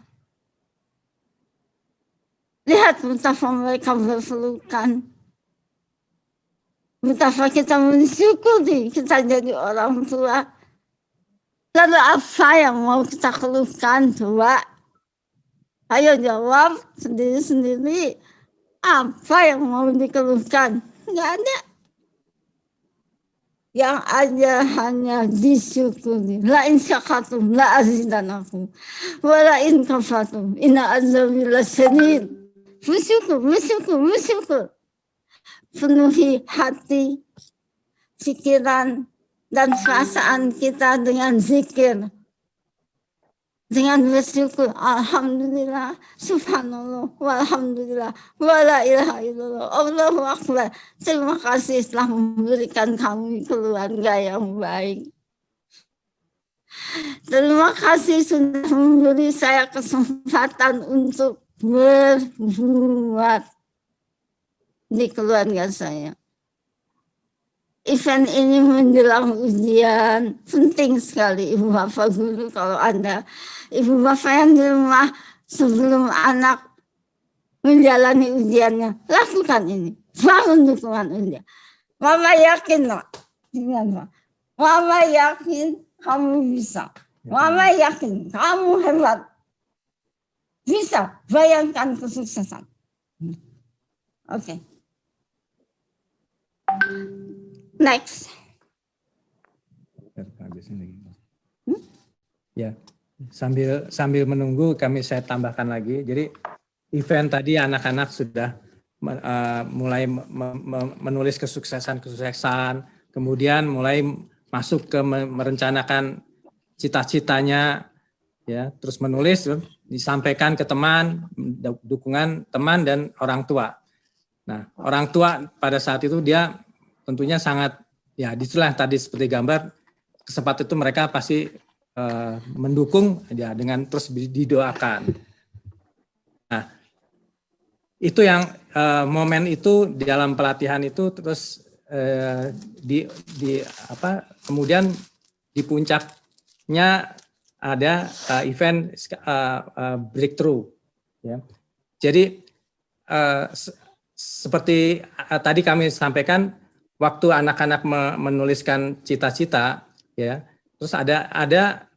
Lihat betapa mereka berpelukan. Betapa kita mensyukuri kita jadi orang tua. Lalu apa yang mau kita keluhkan, coba? Ayo jawab sendiri-sendiri. Apa yang mau dikeluhkan? Nggak ada. Yang ada hanya disyukuri. La in syakartum la azidanakum. Wa la in kafartum inna azabi lasyadid. Bersyukur. Penuhi hati, pikiran, dan perasaan kita dengan zikir. Dengan bersyukur, alhamdulillah, subhanallah, walhamdulillah, wala ilaha illallah, Allahu akbar. Terima kasih telah memberikan kami keluarga yang baik. Terima kasih sudah memberi saya kesempatan untuk berbuat di keluarga saya. Event ini menjelang ujian, penting sekali Ibu Bapak Guru kalau Anda, Ibu Bapak yang di rumah sebelum anak menjalani ujiannya, lakukan ini, bangun dukungan ujian. Mama yakin, Mak. Mama yakin kamu bisa. Mama yakin kamu hebat. Bisa, bayangkan kesuksesan. Oke. Next. Ya, sambil menunggu saya tambahkan lagi. Jadi event tadi anak-anak sudah mulai menulis kesuksesan, kemudian mulai masuk ke merencanakan cita-citanya, ya, terus menulis, disampaikan ke teman, dukungan teman dan orang tua. Nah, orang tua pada saat itu dia tentunya sangat, ya disitulah tadi seperti gambar, kesempatan itu mereka pasti mendukung ya dengan terus didoakan. Nah, itu yang momen itu di dalam pelatihan itu terus kemudian di puncaknya ada event breakthrough, ya. Jadi seperti tadi kami sampaikan, waktu anak-anak menuliskan cita-cita, ya, terus ada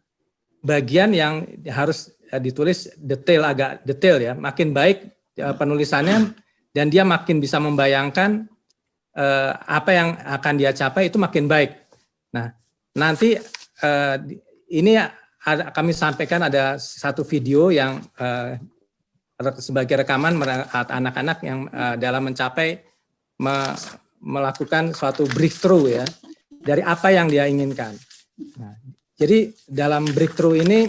bagian yang harus ditulis agak detail, ya, makin baik penulisannya dan dia makin bisa membayangkan apa yang akan dia capai itu makin baik. Nah, nanti ini kami sampaikan ada satu video yang sebagai rekaman anak-anak yang dalam mencapai melakukan suatu breakthrough, ya, dari apa yang dia inginkan. Nah, jadi dalam breakthrough ini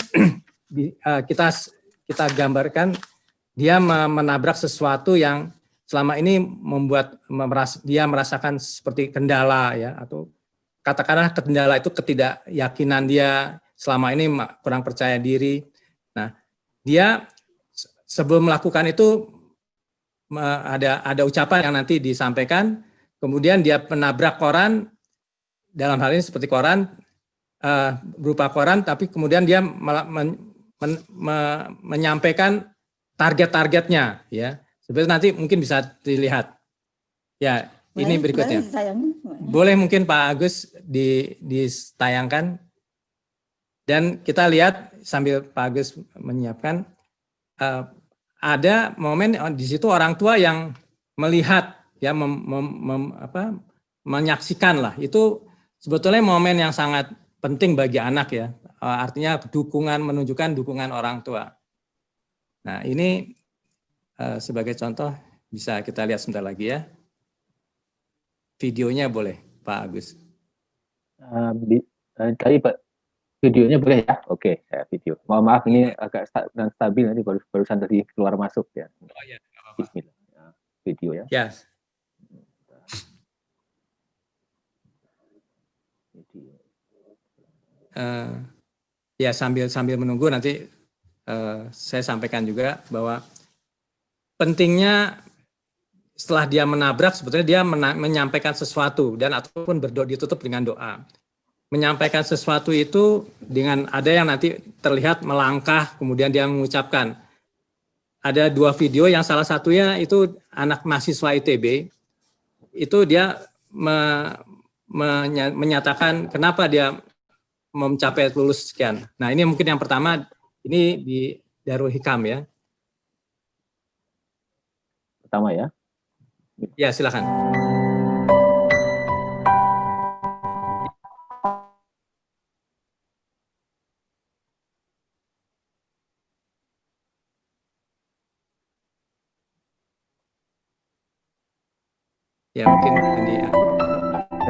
kita gambarkan dia menabrak sesuatu yang selama ini membuat dia merasakan seperti kendala, ya, atau katakanlah kendala itu ketidakyakinan dia selama ini kurang percaya diri. Nah, dia sebelum melakukan itu ada ucapan yang nanti disampaikan, kemudian dia menabrak koran, dalam hal ini seperti koran, berupa koran, tapi kemudian dia menyampaikan target-targetnya, ya. Sebenarnya nanti mungkin bisa dilihat. Ya, ini berikutnya. Boleh mungkin Pak Agus ditayangkan. Dan kita lihat sambil Pak Agus menyiapkan, ada momen di situ orang tua yang melihat, ya, menyaksikan lah. Itu sebetulnya momen yang sangat penting bagi anak, ya. Artinya menunjukkan dukungan orang tua. Nah, ini sebagai contoh bisa kita lihat sebentar lagi, ya. Videonya boleh Pak Agus. Tadi Pak, videonya boleh, ya? Oke, video. Mohon maaf ini agak stabil, nanti barusan tadi keluar masuk, ya. Oh ya, Bismillah. Video, ya. Yes. Ya, sambil menunggu nanti saya sampaikan juga bahwa pentingnya setelah dia menabrak, sebetulnya dia menyampaikan sesuatu dan ataupun ditutup dengan doa. Menyampaikan sesuatu itu dengan ada yang nanti terlihat melangkah, kemudian dia mengucapkan. Ada dua video, yang salah satunya itu anak mahasiswa ITB, itu dia menyatakan kenapa dia mencapai lulus sekian. Nah, ini mungkin yang pertama, ini di Darul Hikam ya. Pertama ya. Ya, silakan. Ya, mungkin ini ya.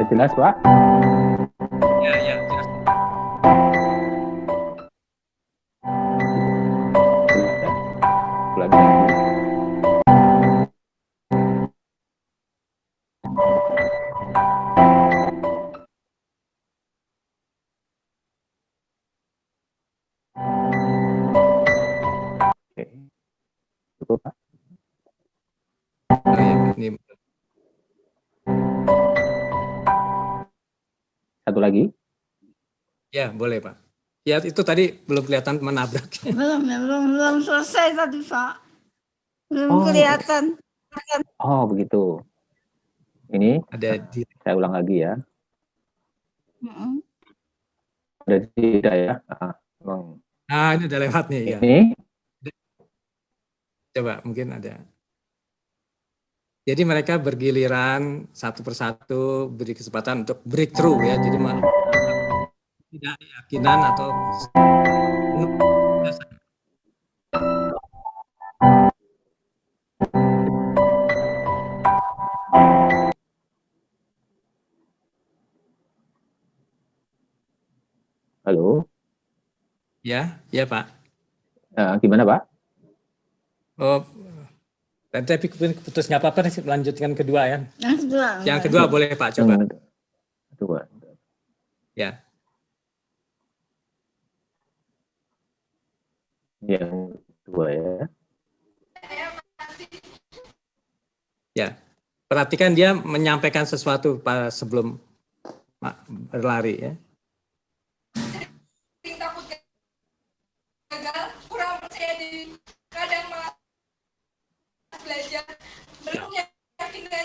Jelas, Pak? Ya, jelas. Lagi. Oke. Cukup, Pak? Oh, ya, ini. Satu lagi? Ya, boleh Pak. Ya, itu tadi belum kelihatan menabrak. Belum selesai tadi, Pak. Belum kelihatan. Oh, begitu. Ini Ada di. saya ulang lagi ya. Mm-mm. Ada tidak ya? Memang. Ini udah lewat nih ya. Ini Coba mungkin ada. Jadi mereka bergiliran satu persatu beri kesempatan untuk breakthrough ya. Jadi tidak keyakinan atau halo. ya Pak. Gimana Pak? Oh, tapi putus nggak apa-apa nih, lanjutkan kedua ya. Yang kedua boleh Pak, coba. Kedua. Ya. Yang kedua ya. Ya. Perhatikan dia menyampaikan sesuatu sebelum berlari ya. Takut gagal, kurang percaya diri, kadang malas belajar, belum yakin dengan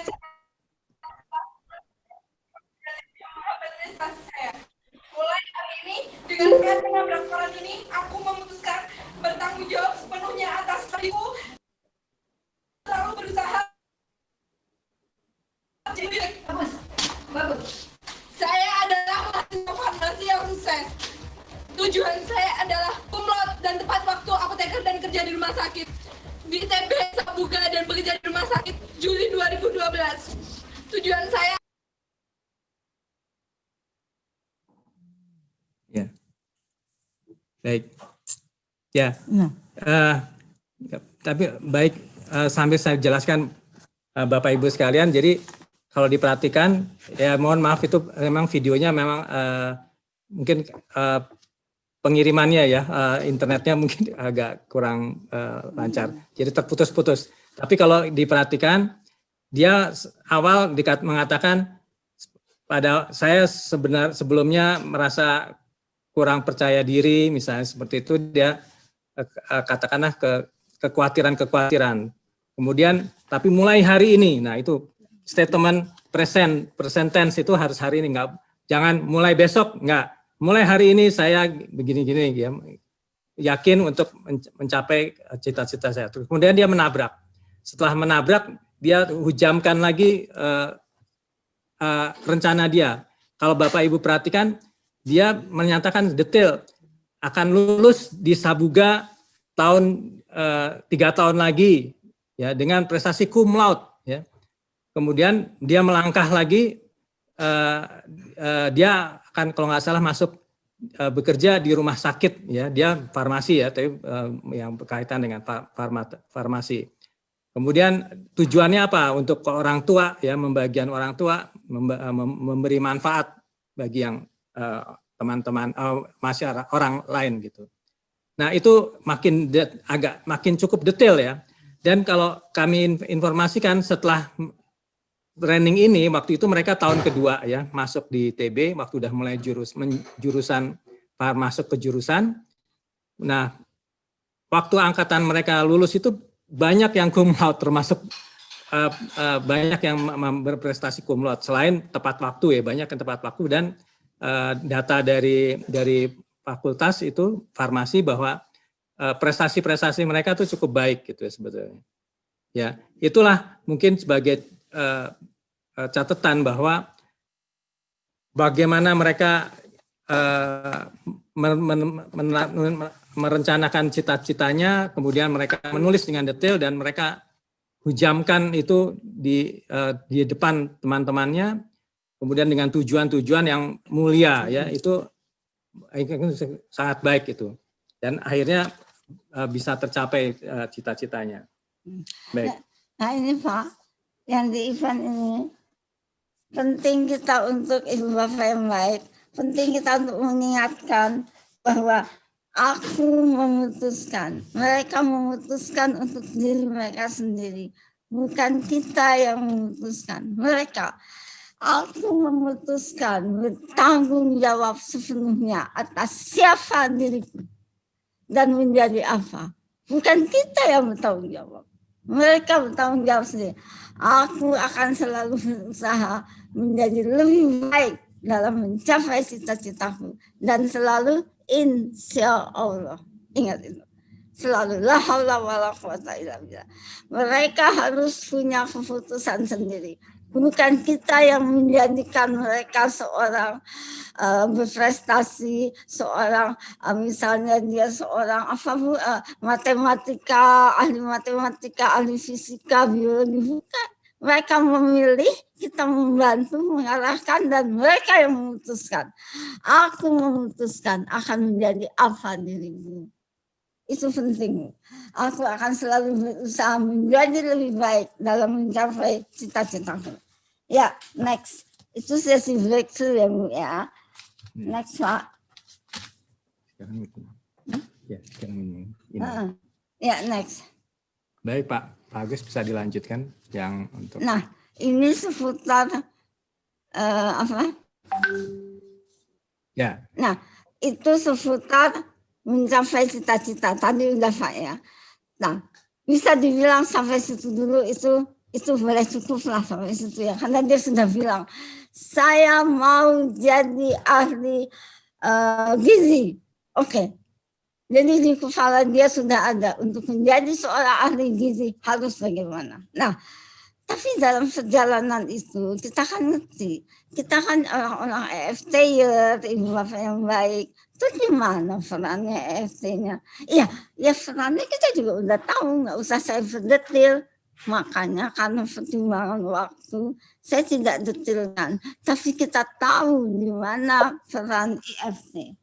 prestasi saya. Mulai hari ini, dengan menabrak koran ini, aku memutuskan bertanggung jawab sepenuhnya atas diriku, selalu berusaha. Jadi bagus. Saya adalah mahasiswa farmasi yang sukses. Tujuan saya adalah cum laude dan tepat waktu apoteker dan kerja di rumah sakit. Di ITB, Sabuga, dan bekerja di rumah sakit Juli 2012. Tujuan saya. Ya. Baik. Ya. Tapi baik, sambil saya jelaskan Bapak Ibu sekalian, jadi kalau diperhatikan, ya mohon maaf itu memang videonya memang mungkin pengirimannya ya, internetnya mungkin agak kurang lancar, jadi terputus-putus. Tapi kalau diperhatikan, dia awal mengatakan pada saya sebelumnya merasa kurang percaya diri, misalnya seperti itu, dia katakanlah kekhawatiran. Kemudian, tapi mulai hari ini, nah itu statement present tense itu harus hari ini, jangan mulai besok, mulai hari ini saya begini-gini ya, yakin untuk mencapai cita-cita saya. Kemudian dia menabrak. Setelah menabrak, dia hujamkan lagi rencana dia. Kalau Bapak Ibu perhatikan, dia menyatakan detail akan lulus di Sabuga tahun 3 tahun lagi ya, dengan prestasi cum laude ya. Kemudian dia melangkah lagi, dia akan kalau nggak salah masuk bekerja di rumah sakit ya, dia farmasi ya, tapi yang berkaitan dengan farmasi. Kemudian tujuannya apa? Untuk orang tua ya, membagian orang tua, memberi manfaat bagi yang teman-teman masyarakat orang lain gitu. Nah itu makin cukup detail ya. Dan kalau kami informasikan setelah training ini, waktu itu mereka tahun kedua ya, masuk di ITB, waktu udah mulai jurusan masuk ke jurusan. Nah, waktu angkatan mereka lulus itu banyak yang cum laude, termasuk banyak yang berprestasi cum laude. Selain tepat waktu ya, banyak yang tepat waktu dan data dari fakultas itu farmasi bahwa prestasi-prestasi mereka tuh cukup baik gitu ya sebetulnya. Ya, itulah mungkin sebagai catatan bahwa bagaimana mereka merencanakan cita-citanya, kemudian mereka menulis dengan detail dan mereka hujamkan itu di depan teman-temannya, kemudian dengan tujuan-tujuan yang mulia, ya itu sangat baik itu, dan akhirnya bisa tercapai cita-citanya. Baik. Nah ini Pak, yang di event ini penting kita untuk ibu bapak yang baik, penting kita untuk mengingatkan bahwa aku memutuskan, mereka memutuskan untuk diri mereka sendiri, bukan kita yang memutuskan, mereka. Aku memutuskan bertanggung jawab sepenuhnya atas siapa diriku dan menjadi apa. Bukan kita yang bertanggung jawab. Mereka bertanggung jawab sendiri. Aku akan selalu berusaha menjadi lebih baik dalam mencapai cita-citaku. Dan selalu insya Allah. Ingat itu. Selalu la haula wala quwata illa billah. Mereka harus punya keputusan sendiri. Bukan kita yang menjadikan mereka seorang berprestasi, seorang misalnya dia seorang matematika, ahli fisika, biologi, bukan. Mereka memilih, kita membantu, mengarahkan, dan mereka yang memutuskan. Aku memutuskan akan menjadi apa dirimu. Itu penting. Aku akan selalu berusaha menjadi lebih baik dalam mencapai cita-citaku. Ya, next. Itu sesi breakthrough ya, Bu ya. Next, Pak. Sekarang itu. Ya, sekarang ini. Ya, next. Baik, Pak Agus bisa dilanjutkan yang untuk. Nah, ini seputar apa? Ya. Nah, itu seputar mencapai cita-cita. Tadi udah Pak ya. Nah, bisa dibilang sampai situ dulu itu boleh cukup lah sampai situ ya. Karena dia sudah bilang, saya mau jadi ahli gizi. Oke. Jadi di kepala dia sudah ada untuk menjadi seorang ahli gizi harus bagaimana. Nah, tapi dalam perjalanan itu kita kan ngerti. Kita kan orang-orang EFT ya, ibu bapak yang baik. Itu gimana perannya EFT-nya? Iya, ya perannya kita juga udah tahu, nggak usah saya berdetail. Makanya karena pertimbangan waktu, saya tidak detailkan. Tapi kita tahu di mana peran EFT.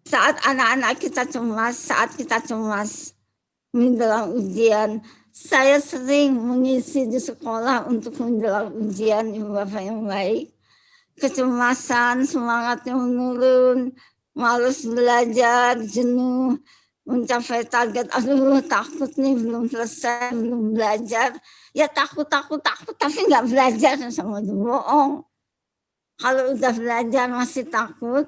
Saat anak-anak kita cemas, saat kita cemas menjelang ujian, saya sering mengisi di sekolah untuk menjelang ujian, ibu bapak yang baik. Kecemasan, semangatnya menurun, malas belajar, jenuh, mencapai target, aduh takut nih belum selesai, belum belajar. Ya takut, tapi nggak belajar sama itu bohong. Kalau udah belajar masih takut,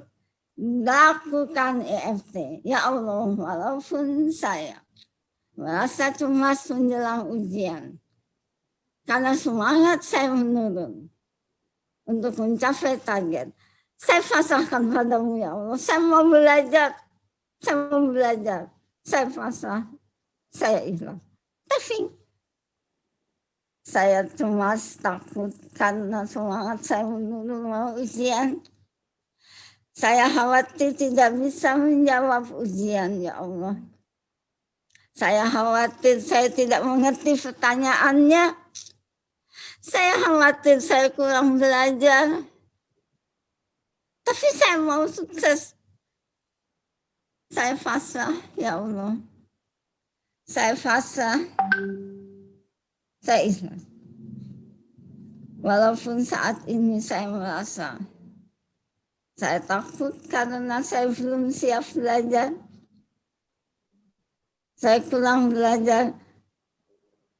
lakukan EFT. Ya Allah, walaupun saya merasa cemas menjelang ujian, karena semangat saya menurun untuk mencapai target, saya pasrahkan padamu ya Allah. Saya mau belajar, saya pasrah, saya ikhlas. Tapi saya cemas, takut karena semangat saya menurun mau ujian. Saya khawatir tidak bisa menjawab ujian ya Allah. Saya khawatir saya tidak mengerti pertanyaannya. Saya khawatir saya kurang belajar. Tapi saya mau sukses. Saya pasrah, ya Allah. Saya pasrah. Saya ikhlas. Walaupun saat ini saya merasa saya takut karena saya belum siap belajar. Saya kurang belajar.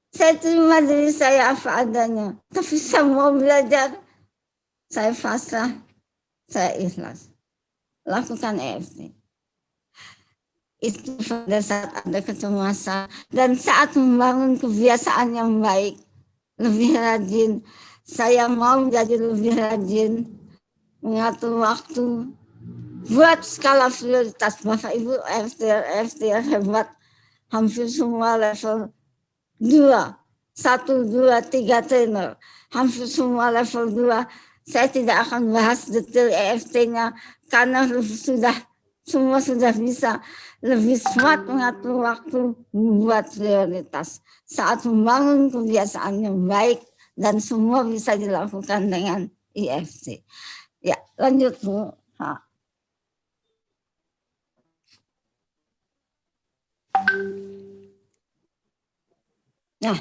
Saya terima diri saya apa adanya. Tapi saya mau belajar. Saya pasrah. Saya ikhlas. Lakukan EFT. Itu pada saat ada kecemasan. Dan saat membangun kebiasaan yang baik. Lebih rajin. Saya mau jadi lebih rajin. mengatur waktu, buat skala prioritas. Bapak Ibu FTL hebat, hampir semua level 2, 1, 2, 3 trainer, hampir semua level 2. Saya tidak akan bahas detail EFT-nya karena semua sudah bisa lebih smart mengatur waktu, membuat prioritas. Saat membangun kebiasaan yang baik dan semua bisa dilakukan dengan EFT. Ya, lanjut Bu. Nah,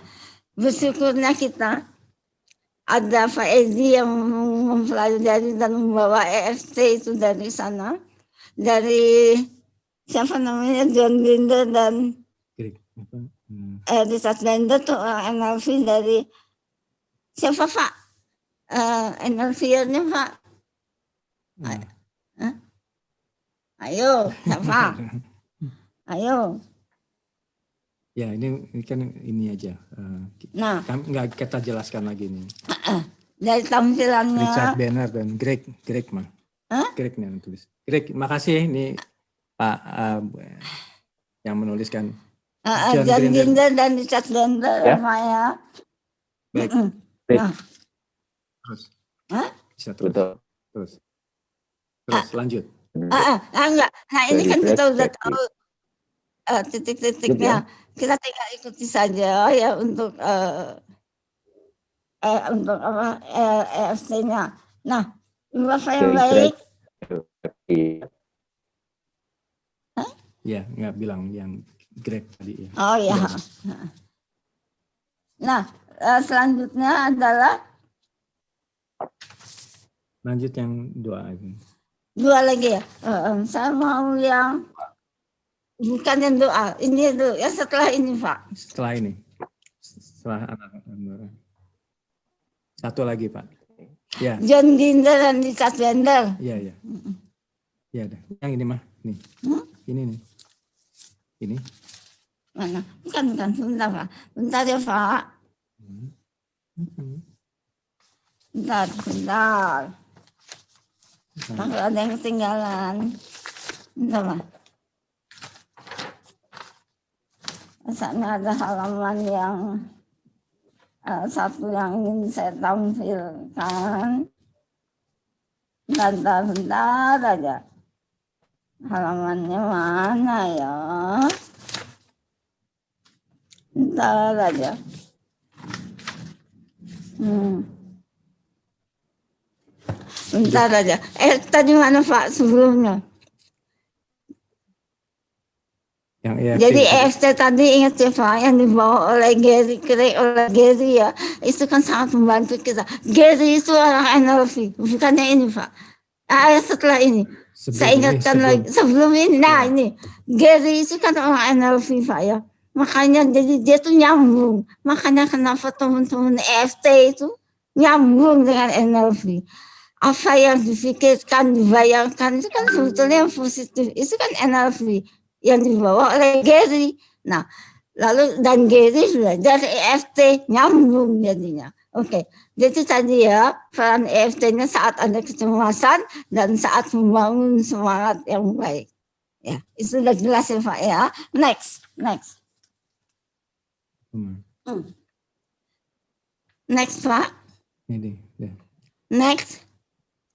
bersyukurnya kita ada Pak Edi yang mempelajari dan membawa EFT itu dari sana, dari siapa namanya John Binder dan Richard Binder tuh NLP dari siapa Pak? NLP-nya Pak? Ayo, siapa? Ayo. Ya, ini kan ini aja. Nah, nggak kita jelaskan lagi nih. Dari tampilannya. Richard Banner dan Greg mah. Greg nih yang tulis. Greg, makasih nih Pak yang menuliskan. John Binder dan Richard Binder ya. ya. Baik. Nah. Terus. Bisa terus. Terus lanjut. Enggak. Nah ini kan kita udah tahu titik-titiknya. Kita tinggal ikuti saja ya untuk apa EFT-nya. Nah, Bapak yang baik. Ya, nggak bilang yang Greg tadi ya. Oh ya. Nah, selanjutnya adalah lanjut yang dua lagi. Dua lagi ya. Saya mau yang bukan yang doa, ini dulu ya setelah ini Pak. Setelah ini, setelah satu lagi Pak. Ya. John Binder dan Richard Binder. Iya. Ya ada. Yang ini mah, nih. Ini nih. Ini. Mana? Bukan, bentar Pak. Bentar ya Pak. Bentar. Kalau ada yang ketinggalan. Bentar Pak. Misalnya ada halaman yang satu yang ingin saya tampilkan. Bentar aja. Halamannya mana ya? Bentar aja. Bentar aja. Tadi mana Pak sebelumnya? Yang EFT. Jadi EFT tadi ingat ya Pak, yang dibawa oleh Gary ya, itu kan sangat membantu kita. Gary itu orang NLP, bukannya ini Pak. Setelah ini, saya ingatkan lagi sebelum ini. Nah ya. Ini Gary itu kan orang NLP Pak ya, makanya jadi dia tuh nyambung. Makanya kenapa teman-teman EFT itu nyambung dengan NLP. Apa yang difikirkan, dibayangkan itu kan sebetulnya yang positif. Itu kan NLP yang dibawa oleh Gary. Nah, lalu dan Gary belajar EFT nyambung jadinya. Oke, jadi tadi ya peran EFT-nya saat ada kecemasan dan saat membangun semangat yang baik. Ya, itu sudah jelas ya Pak ya. Next. Next Pak. Ini. Ya. Next.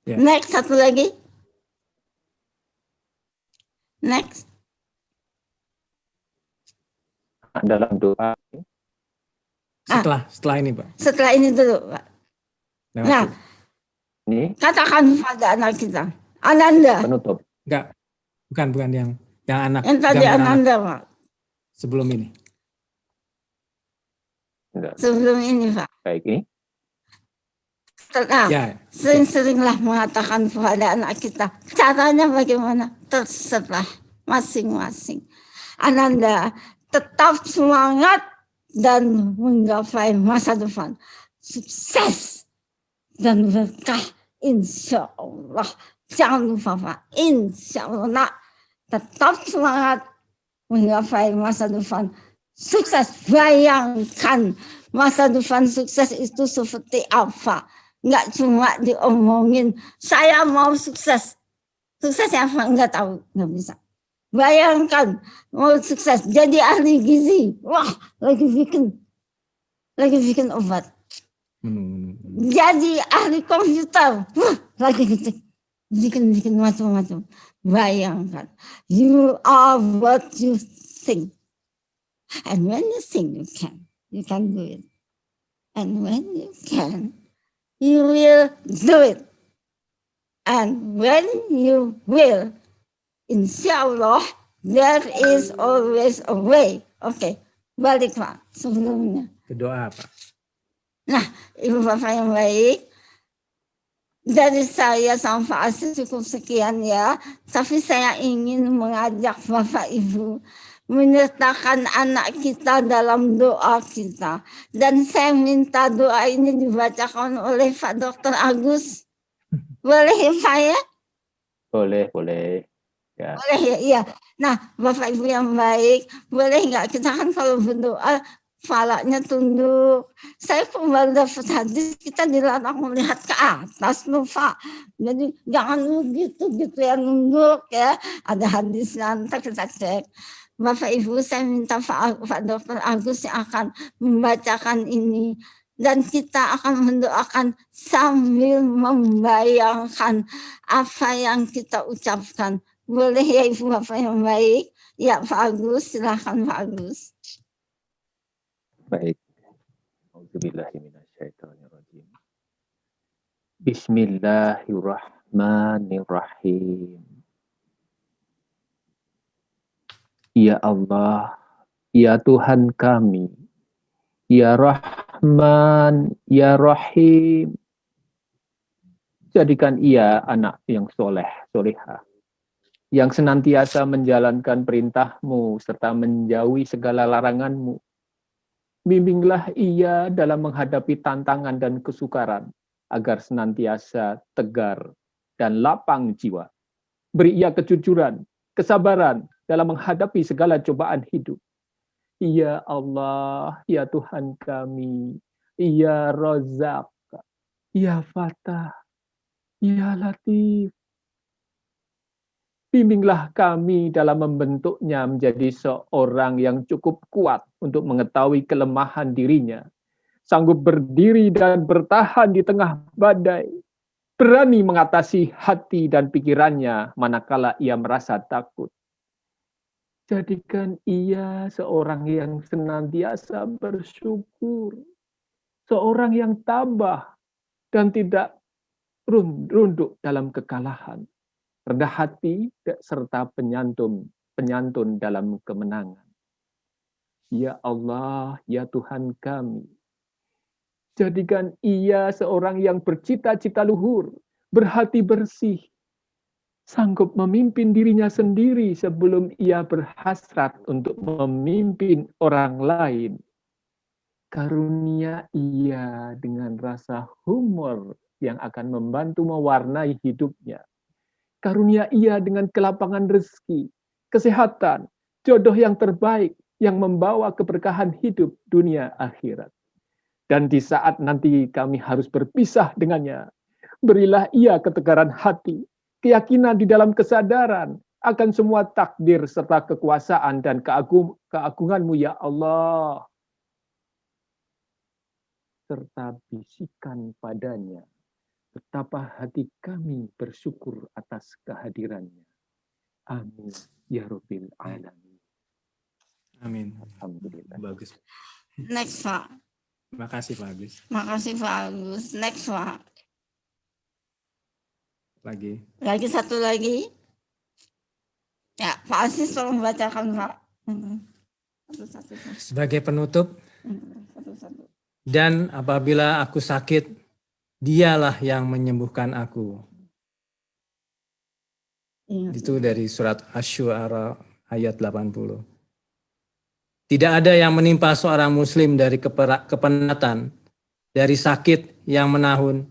Ya. Next satu lagi. Next. Dalam doa. Setelah ini Pak. Setelah ini dulu Pak. Nah, ini katakan pada anak kita. Ananda. Penutup. Enggak. Bukan yang anak. Yang tadi Ananda Pak. Sebelum ini. Enggak. Sebelum ini Pak. Baik ini. Sering-seringlah mengatakan kepada anak kita. Caranya bagaimana? Terserah masing-masing. Ananda tetap semangat dan menggapai masa depan. Sukses dan berkah insya Allah. Jangan lupa Pak, insya Allah tetap semangat menggapai masa depan. Sukses, bayangkan masa depan sukses itu seperti apa. nggak cuma diomongin, saya mau sukses. Sukses apa? Nggak tahu, nggak bisa. Bayangkan, mau sukses, jadi ahli gizi. Wah, lagi bikin obat. Jadi ahli komputer. Wah, lagi bikin macam-macam. Bayangkan, you are what you think. And when you think you can do it. And when you can, you will do it. And when you will, insyaallah, there is always a way. Oke, balik Pak sebelumnya. Berdoa Pak. Nah, Ibu Bapak yang baik, dari saya sama Pak Asis cukup sekian ya. Tapi saya ingin mengajak Bapak Ibu menyertakan anak kita dalam doa kita. Dan saya minta doa ini dibacakan oleh Pak Dr. Agus. Boleh ya Pak ya? Boleh. Ya. Boleh ya, iya. Nah, Bapak Ibu yang baik, boleh nggak kita kan kalau berdoa kepalanya tunduk. Saya kembali dapat hadis, kita dilarang melihat ke atas loh Pak. Jadi jangan gitu ya nunduk ya. Ada hadis nanti kita cek. Bapak Ibu, saya minta Pak Dr. Agus yang akan membacakan ini. Dan kita akan mendoakan sambil membayangkan apa yang kita ucapkan. Boleh ya Ibu Bapak yang baik? Ya Pak Agus, silakan Pak Agus. Baik. Auzubillahiminasyaitonirrajim. Bismillahirrahmanirrahim. Ya Allah, ya Tuhan kami, ya Rahman, ya Rahim. Jadikan ia anak yang soleh, solehah, yang senantiasa menjalankan perintah-Mu serta menjauhi segala larangan-Mu. Bimbinglah ia dalam menghadapi tantangan dan kesukaran, agar senantiasa tegar dan lapang jiwa. Beri ia kejujuran, kesabaran dalam menghadapi segala cobaan hidup. Ya Allah, ya Tuhan kami, ya Razak, ya Fatah, ya Latif. Bimbinglah kami dalam membentuknya menjadi seorang yang cukup kuat untuk mengetahui kelemahan dirinya, sanggup berdiri dan bertahan di tengah badai, berani mengatasi hati dan pikirannya manakala ia merasa takut. Jadikan ia seorang yang senantiasa bersyukur, seorang yang tabah dan tidak runduk dalam kekalahan, rendah hati serta penyantun dalam kemenangan. Ya Allah, ya Tuhan kami, jadikan ia seorang yang bercita-cita luhur, berhati bersih, sanggup memimpin dirinya sendiri sebelum ia berhasrat untuk memimpin orang lain. Karunia ia dengan rasa humor yang akan membantu mewarnai hidupnya. Karunia ia dengan kelapangan rezeki, kesehatan, jodoh yang terbaik yang membawa keberkahan hidup dunia akhirat. Dan di saat nanti kami harus berpisah dengannya, berilah ia ketegaran hati, keyakinan di dalam kesadaran akan semua takdir serta kekuasaan dan keagungan-Mu ya Allah. Serta bisikan padanya, betapa hati kami bersyukur atas kehadirannya. Amin. Ya Rabbil Alamin. Amin. Alhamdulillah. Bagus. Next Pak. Terima kasih Pak Agus. Makasih Pak Agus. Next Pak. Lagi Satu lagi. Ya, Pak Asis tolong bacakan Pak. Satu-satu. sebagai penutup, Satu-satu. dan apabila aku sakit, dialah yang menyembuhkan aku. Ingat. Itu dari surat Asy-Syu'ara ayat 80. Tidak ada yang menimpa seorang muslim dari kepenatan, dari sakit yang menahan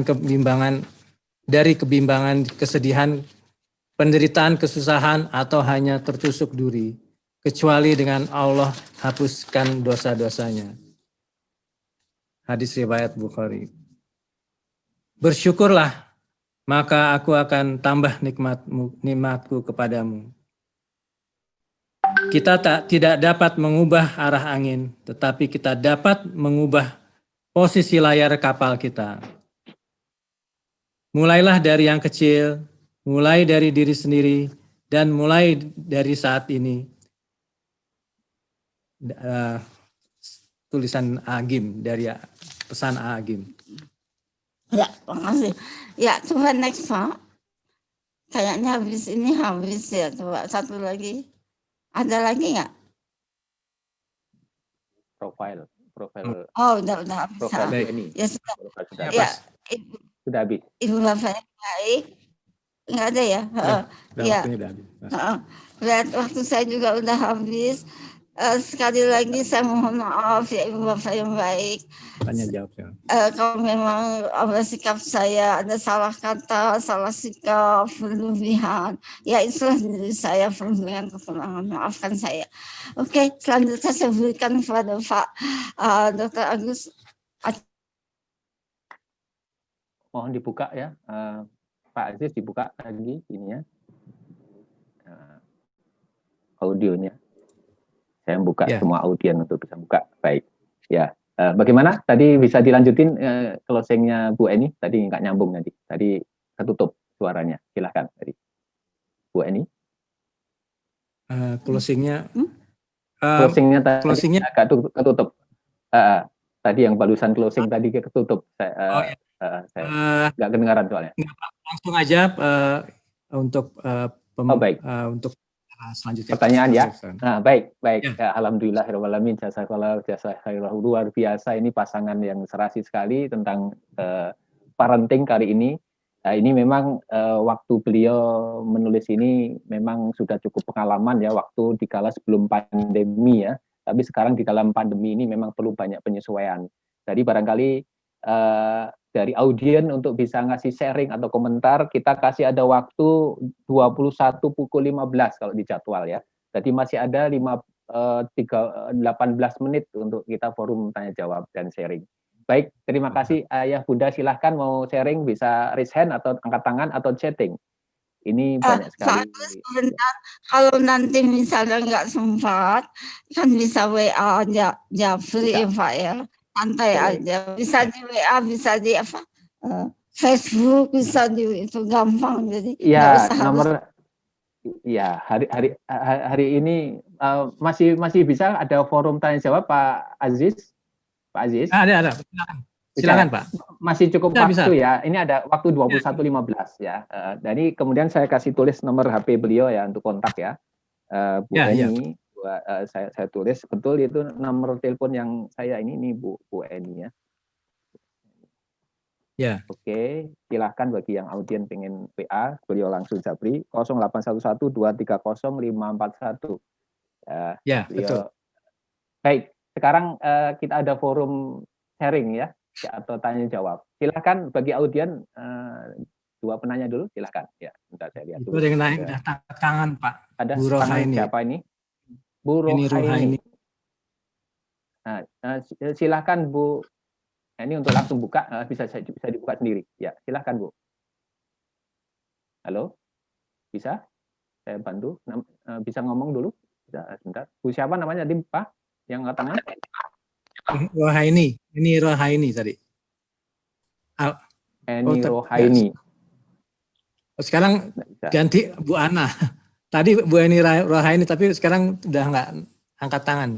kebimbangan, dari kebimbangan, kesedihan, penderitaan, kesusahan, atau hanya tertusuk duri, kecuali dengan Allah hapuskan dosa-dosanya. Hadis riwayat Bukhari. Bersyukurlah, maka aku akan tambah nikmatku kepadamu. Kita tidak dapat mengubah arah angin, tetapi kita dapat mengubah posisi layar kapal kita. Mulailah dari yang kecil, mulai dari diri sendiri, dan mulai dari saat ini. Tulisan Agim dari pesan Agim. Ya, makasih. Ya, coba next, Pak. Kayaknya habis ya. Coba satu lagi. Ada lagi nggak? Profil. Oh, udah habis. Profil ini. Ya, sudah. Sudah Ya, sudah habis. Ibu Bapak yang baik. Nggak ada ya? Ya. Lihat waktu saya juga udah habis. Sekali lagi saya mohon maaf ya Ibu Bapak yang baik. Tanya jawab ya. Kalau memang sikap saya ada salah kata, salah sikap, berlebihan, ya itulah diri saya penuh dengan kekurangan. Maafkan saya. Oke, selanjutnya saya berikan kepada Pak Dr. Agus. Mohon dibuka ya, Pak Aziz, dibuka lagi ininya, audionya. Saya buka semua audien untuk bisa buka. Baik, ya. Bagaimana? Tadi bisa dilanjutin closingnya Bu Eni? Tadi nggak nyambung nanti. Tadi ketutup suaranya. Silahkan tadi, Bu Eni. Closingnya tadi agak ketutup. Tadi yang barusan closing tadi ketutup. Saya nggak kedengaran soalnya. Langsung aja untuk baik. Untuk selanjutnya. Pertanyaan ya. Nah, baik. Ya. Alhamdulillahirobbilalamin, jasa luar biasa. Ini pasangan yang serasi sekali tentang parenting kali ini. Ini memang waktu beliau menulis ini memang sudah cukup pengalaman ya, waktu dikala sebelum pandemi ya. Tapi sekarang di dalam pandemi ini memang perlu banyak penyesuaian. Jadi barangkali dari audien untuk bisa ngasih sharing atau komentar, kita kasih ada waktu 21 pukul 15 kalau di jadwal ya. Jadi masih ada 18 menit untuk kita forum tanya jawab dan sharing. Baik, terima kasih Ayah Bunda, silahkan mau sharing bisa raise hand atau angkat tangan atau chatting. Ini banyak sekali. Sebentar, kalau nanti misalnya nggak sempat, kan bisa WA aja, Japri ya Pak ya. Santai aja, bisa di WA, bisa di Facebook, bisa di itu gampang, jadi ya nomor ya hari ini masih bisa ada forum tanya jawab Pak Aziz. Ada silakan Pak, masih cukup waktu ya, ini ada waktu 21.15 ya. Jadi kemudian saya kasih tulis nomor HP beliau ya untuk kontak ya, Bu Eni. Saya tulis betul itu nomor telepon yang saya ini Bu Eni ya. Ya. Oke, silahkan bagi yang audien pengen PA, beliau langsung Japri 0811230541. Ya, betul. Baik, sekarang kita ada forum sharing ya atau tanya jawab. Silahkan bagi audien dua penanya dulu, silahkan ya. Bentar saya lihat dulu. Itu yang naik tangan Pak. Ada Bu Rohaini. Siapa ini? Bu Rohaini. Nah, silakan Bu. Ini untuk langsung buka, bisa dibuka sendiri. Ya, silakan Bu. Halo, bisa? Saya bantu. Bisa ngomong dulu? Bisa, sebentar. Bu siapa namanya tadi Pak? Yang angkat tangan? Rohaini. Ini Rohaini tadi. Eni Rohaini. Sekarang ganti Bu Ana. Tadi Bu Eni Rohaini, tapi sekarang udah nggak angkat tangan.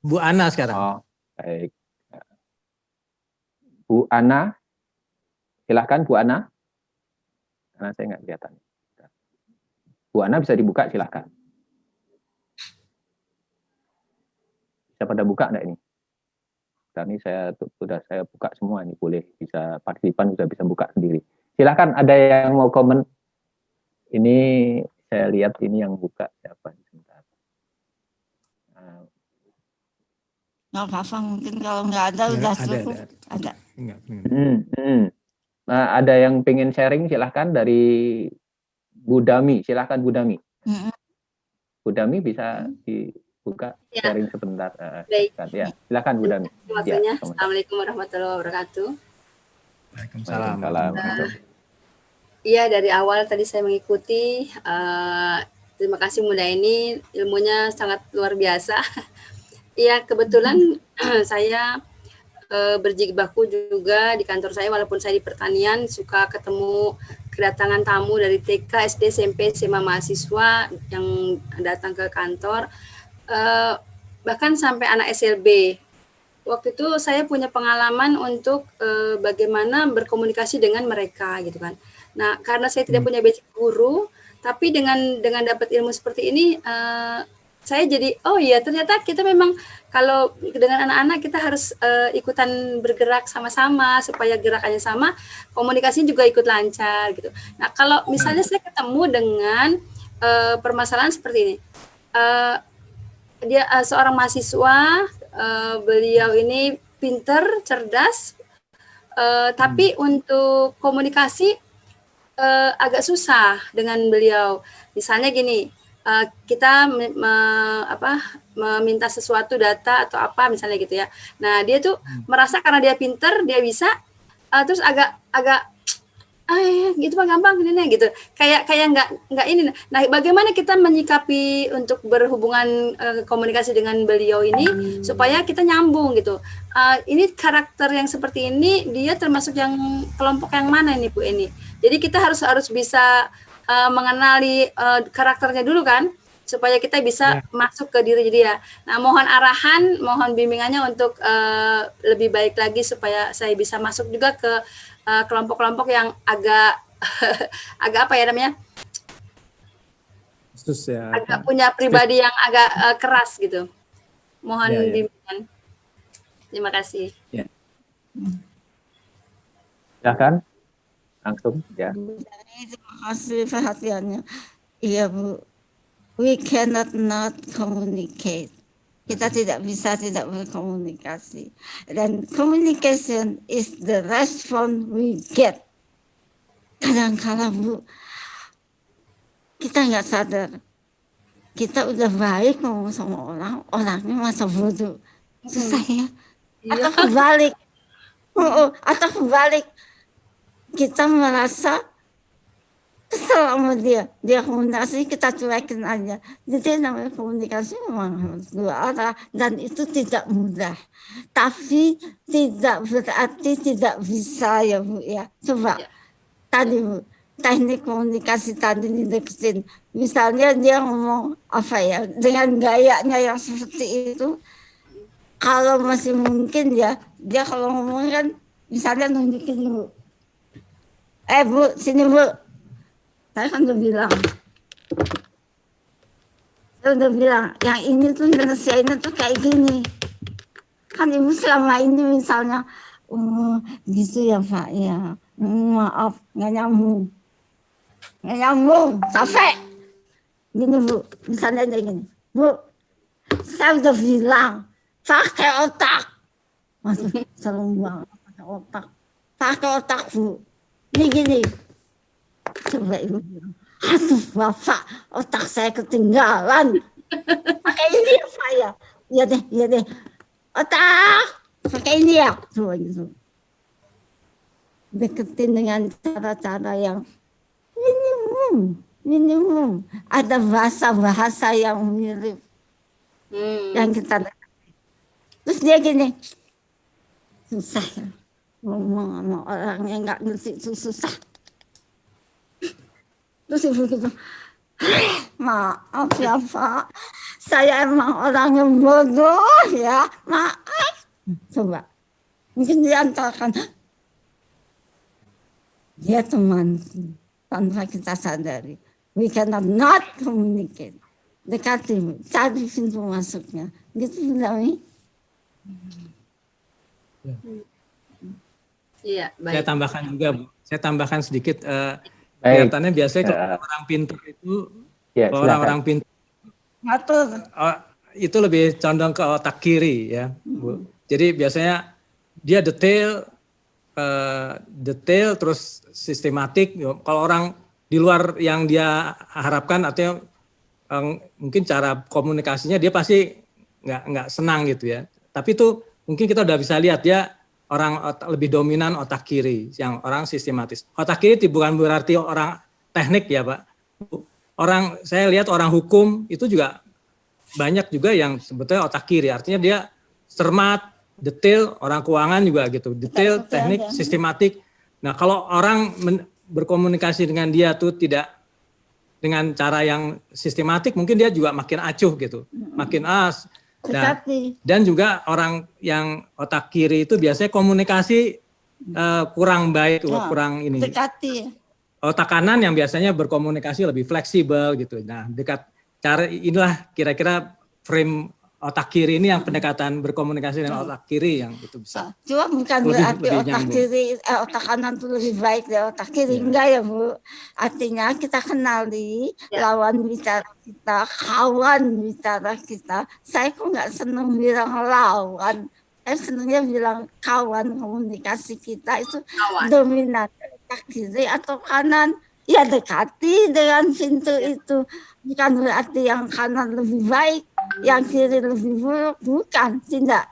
Bu Ana sekarang. Oh, baik. Bu Ana, silahkan Bu Ana. Karena saya nggak kelihatan. Bu Ana bisa dibuka, silahkan. Bisa pada buka nggak ini? Ini sudah saya buka semua, ini boleh bisa partisipan sudah bisa buka sendiri. Silahkan, ada yang mau komen? Ini saya lihat ini yang buka siapa? Sebentar. Nggak apa-apa, mungkin kalau nggak ada udah cukup. Ada. Nah, ada yang pengen sharing silahkan dari Bu Dami, silahkan Bu Dami. Bu Dami bisa buka Ya. sharing sebentar. Baik. Ya, silakan Bu Dami. Waktunya. Ya, Assalamualaikum warahmatullahi wabarakatuh. Waalaikumsalam. Waalaikumsalam. Iya, dari awal tadi saya mengikuti. Terima kasih Bunda ini, ilmunya sangat luar biasa. Iya, kebetulan saya berjibaku juga di kantor saya, walaupun saya di pertanian, suka ketemu kedatangan tamu dari TK, SD, SMP, SMA mahasiswa yang datang ke kantor, bahkan sampai anak SLB. Waktu itu saya punya pengalaman untuk bagaimana berkomunikasi dengan mereka gitu kan. Nah, karena saya tidak punya basic guru, tapi dengan dapat ilmu seperti ini, saya jadi, oh iya ternyata kita memang kalau dengan anak-anak kita harus ikutan bergerak sama-sama supaya gerakannya sama, komunikasinya juga ikut lancar gitu. Nah, kalau misalnya saya ketemu dengan permasalahan seperti ini, dia seorang mahasiswa, beliau ini pinter, cerdas, tapi untuk komunikasi agak susah dengan beliau. Misalnya gini, kita meminta sesuatu data atau apa misalnya gitu ya. Nah dia tuh merasa karena dia pinter dia bisa, terus agak gitu mah gampang ini nih gitu. Kayak nggak ini. Nah bagaimana kita menyikapi untuk berhubungan komunikasi dengan beliau ini supaya kita nyambung gitu. Ini karakter yang seperti ini dia termasuk yang kelompok yang mana ini Bu Eni? Jadi kita harus bisa mengenali karakternya dulu kan, supaya kita bisa masuk ke diri dia. Nah, mohon arahan, mohon bimbingannya untuk lebih baik lagi supaya saya bisa masuk juga ke kelompok-kelompok yang agak agak apa ya namanya? Khusus ya. Agak punya pribadi yang agak keras gitu. Mohon bimbingan. Terima kasih. Ya. Silakan. Langsung ya. Terima kasih perhatiannya. Iya Bu, we cannot not communicate. Kita tidak bisa tidak berkomunikasi. Dan communication is the response we get. Kadang-kadang Bu, kita nggak sadar. Kita udah baik ngomong sama orang, orangnya masa bodoh. Susah ya. Atau kebalik. Atau kebalik. Kita merasa kesel sama dia komunikasi kita cuekin aja. Jadi namanya komunikasi memang harus dua arah dan itu tidak mudah. Tapi tidak berarti tidak bisa ya Bu ya. Coba tadi Bu, teknik komunikasi tadi dideketin. Misalnya dia ngomong apa ya dengan gayanya yang seperti itu. Kalau masih mungkin ya, dia kalau ngomong kan misalnya nunjukin dulu. Bu, sini Bu. Saya kan udah bilang. Yang ini tuh nyelesainnya tuh kayak gini. Kan Ibu selama ini misalnya, gitu ya Pak ya. Maaf, nggak nyambung. Capek. Gini Bu, misalnya kayak gini. Bu, saya udah bilang, pakai otak. Waduh, serem banget pakai otak. Pakai otak Bu. Ini gini, coba Ibu bilang, aduh Bapak, otak saya ketinggalan. Pakai ini ya Pak ya? Iya deh. Otak, pakai ini ya? Coba gitu. Deketin dengan cara-cara yang minimum. Ada bahasa-bahasa yang mirip. Yang kita deketin. Terus dia gini, susah ya. Ngomong sama orang yang nggak ngerti itu susah. Terus Ibu gitu, maaf ya Pak, saya emang orang yang bodoh ya, maaf. Coba, mungkin dia antarkan, dia teman tanpa kita sadari. We cannot not communicate. Dekati, cari pintu masuknya. Gitu Dami. Iya, baik. Saya tambahkan juga Bu. Saya tambahkan sedikit. Kelihatannya biasanya kalau orang pintar itu, kalau orang-orang pintar itu lebih condong ke otak kiri ya, Bu. Jadi biasanya dia detail terus sistematik. Kalau orang di luar yang dia harapkan, artinya mungkin cara komunikasinya dia pasti nggak senang gitu ya. Tapi itu mungkin kita udah bisa lihat dia orang lebih dominan otak kiri, yang orang sistematis. Otak kiri bukan berarti orang teknik ya Pak. Saya lihat orang hukum itu juga banyak juga yang sebetulnya otak kiri, artinya dia cermat, detail, orang keuangan juga gitu, detail, teknik, sistematik. Nah kalau orang berkomunikasi dengan dia tuh tidak dengan cara yang sistematik, mungkin dia juga makin acuh gitu, makin as. Nah, dan juga orang yang otak kiri itu biasanya komunikasi kurang baik, kurang ini. Dekati. Otak kanan yang biasanya berkomunikasi lebih fleksibel gitu. Nah, cara inilah kira-kira frame otak kiri ini yang pendekatan berkomunikasi dengan otak kiri yang itu bisa. Cuma bukan berarti otak kiri, otak kanan itu lebih baik dari otak kiri. Enggak ya Bu. Artinya kita kenali lawan bicara kita, kawan bicara kita. Saya kok nggak senang bilang lawan. Saya senangnya bilang kawan, komunikasi kita itu dominan otak kiri atau kanan. Ya dekati dengan pintu itu. Bukan berarti yang kanan lebih baik, yang kiri lebih buruk. Bukan, tidak.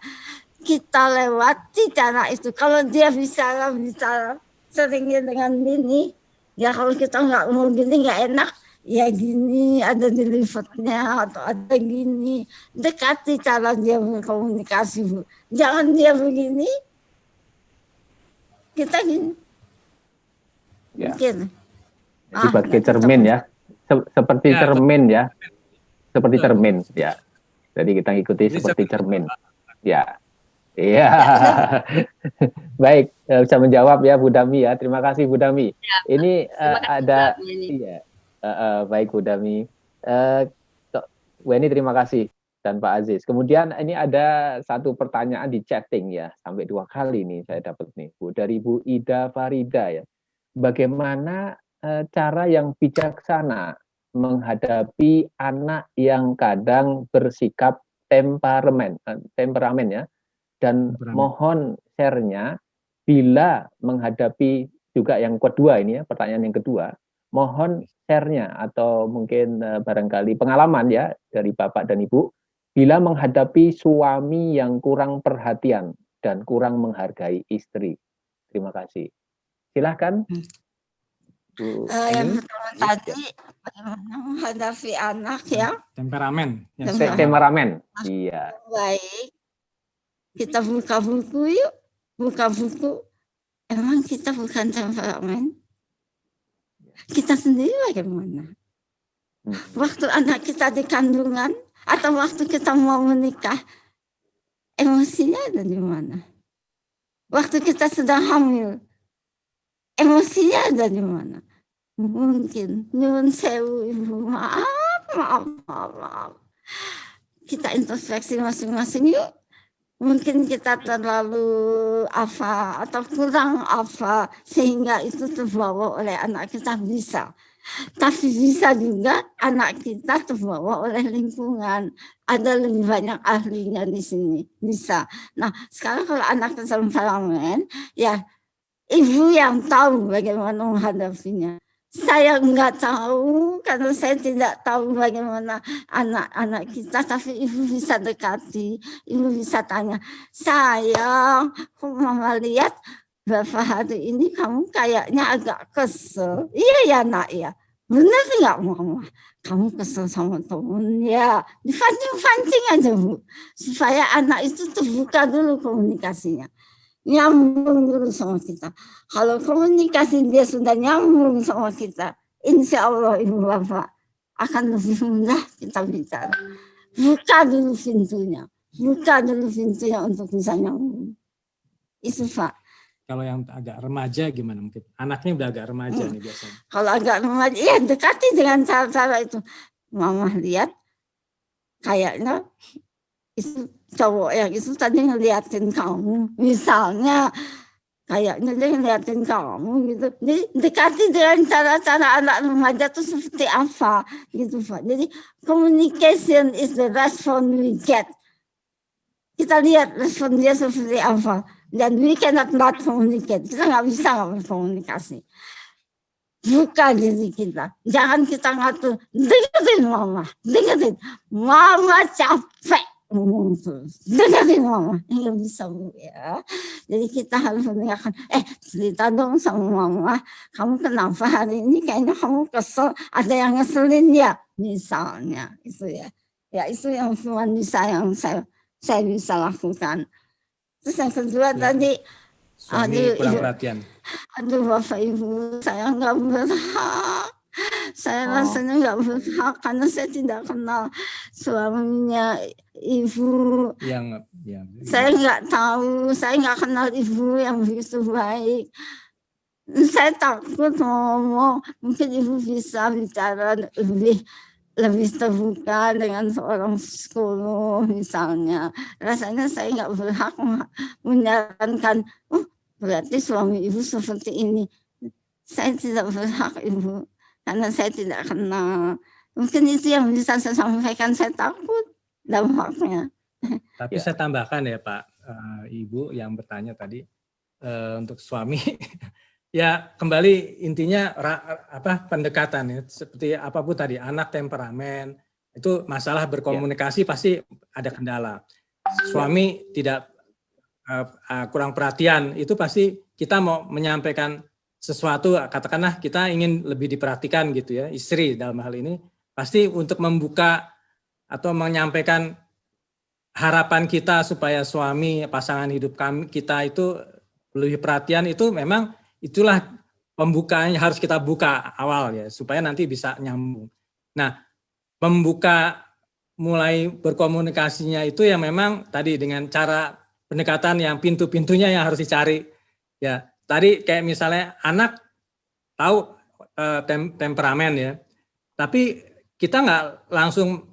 Kita lewati cara itu. Kalau dia bicara seringnya dengan gini, ya kalau kita nggak mau gini nggak enak, ya gini, ada delivernya atau ada gini. Dekati cara dia berkomunikasi, Bu. Jangan dia begini, kita gini. Ya. Mungkin. Sebagai cermin ya, seperti cermin ya, seperti cermin ya. Jadi kita ikuti seperti cermin, ya. Iya, baik, bisa menjawab ya Bu Dami ya. Terima kasih Bu Dami. Ini ada, iya, baik Bu Dami. Weni terima kasih dan Pak Aziz. Kemudian ini ada satu pertanyaan di chatting ya, sampai 2 kali nih saya dapat nih Bu dari Bu Ida Farida ya. Bagaimana cara yang bijaksana menghadapi anak yang kadang bersikap temperamen ya, dan mohon share-nya bila menghadapi juga yang kedua ini ya, pertanyaan yang kedua, mohon share-nya atau mungkin barangkali pengalaman ya dari Bapak dan Ibu bila menghadapi suami yang kurang perhatian dan kurang menghargai istri. Terima kasih. Silahkan. Yang pertama tadi bagaimana menghadapi anak yang temperamen. Temperamen. Iya. Baik. Kita buka buku yuk. Buka buku. Emang kita bukan temperamen? Kita sendiri bagaimana? Waktu anak kita di kandungan atau waktu kita mau menikah, emosinya ada di mana? Waktu kita sedang hamil, emosinya ada di mana? Mungkin nyuwun sewu Ibu, maaf. Kita introspeksi masing-masing yuk. Mungkin kita terlalu apa atau kurang apa sehingga itu terbawa oleh anak kita, bisa. Tapi bisa juga anak kita terbawa oleh lingkungan. Ada lebih banyak ahlinya di sini, bisa. Nah sekarang kalau anak temperamen, ya Ibu yang tahu bagaimana menghadapinya. Saya nggak tahu karena saya tidak tahu bagaimana anak-anak kita, tapi Ibu bisa dekati, Ibu bisa tanya, sayang, Mama lihat beberapa hari ini kamu kayaknya agak kesel. Iya ya nak ya, benar nggak Mama? Kamu kesel sama temen ya, dipancing-pancing aja Bu, supaya anak itu terbuka dulu komunikasinya. Nyambung dulu sama kita. Kalau komunikasi dia sudah nyambung sama kita, insya Allah Ibu Bapak akan lebih mudah kita bicara. Buka dulu pintunya untuk bisa nyambung. Itu Pak. Kalau yang agak remaja gimana mungkin? Anaknya udah agak remaja nih biasanya. Kalau agak remaja, ya dekati dengan cara-cara itu. Mama lihat kayaknya itu cowok yang itu tadi ngeliatin kamu, misalnya kayaknya dia ngeliatin kamu gitu. Jadi dekati dengan cara-cara anak remaja itu seperti apa gitu Pak. Jadi communication is the response we get. Kita lihat respon dia seperti apa. Dan we cannot not communicate. Kita nggak bisa nggak berkomunikasi. buka diri kita. Jangan kita ngatur, dengerin mama capek ngomong terus, dengerin mama, nggak bisa Bu ya. Jadi kita harus mendengarkan, cerita dong sama mama, kamu kenapa hari ini kayaknya kamu kesel, ada yang ngeselin ya, misalnya itu ya. Ya itu yang cuma bisa yang saya bisa lakukan. Terus yang kedua tadi, Suami kurang perhatian. aduh Bapak Ibu, saya nggak berhak. Saya rasanya nggak berhak karena saya tidak kenal suaminya Ibu. Saya nggak tahu, saya nggak kenal Ibu yang begitu baik. Saya takut ngomong, mungkin Ibu bisa bicara lebih terbuka dengan seorang psikolog misalnya. Rasanya saya nggak berhak menyarankan, berarti suami Ibu seperti ini. Saya tidak berhak Ibu, karena saya tidak kenal. Mungkin itu yang bisa saya sampaikan, saya takut dampaknya. Tapi saya tambahkan ya Pak, Ibu yang bertanya tadi untuk suami, ya kembali intinya pendekatan ya, seperti apapun tadi, anak temperamen, itu masalah berkomunikasi pasti ada kendala. Suami tidak kurang perhatian, itu pasti kita mau menyampaikan sesuatu, katakanlah kita ingin lebih diperhatikan gitu ya, istri dalam hal ini, pasti untuk membuka atau menyampaikan harapan kita supaya suami, pasangan hidup kita itu lebih perhatian, itu memang itulah pembukaannya, harus kita buka awal ya, supaya nanti bisa nyambung. Nah, membuka mulai berkomunikasinya itu yang memang tadi dengan cara pendekatan yang pintu-pintunya yang harus dicari ya. Tadi kayak misalnya anak tahu temperamen ya, tapi kita nggak langsung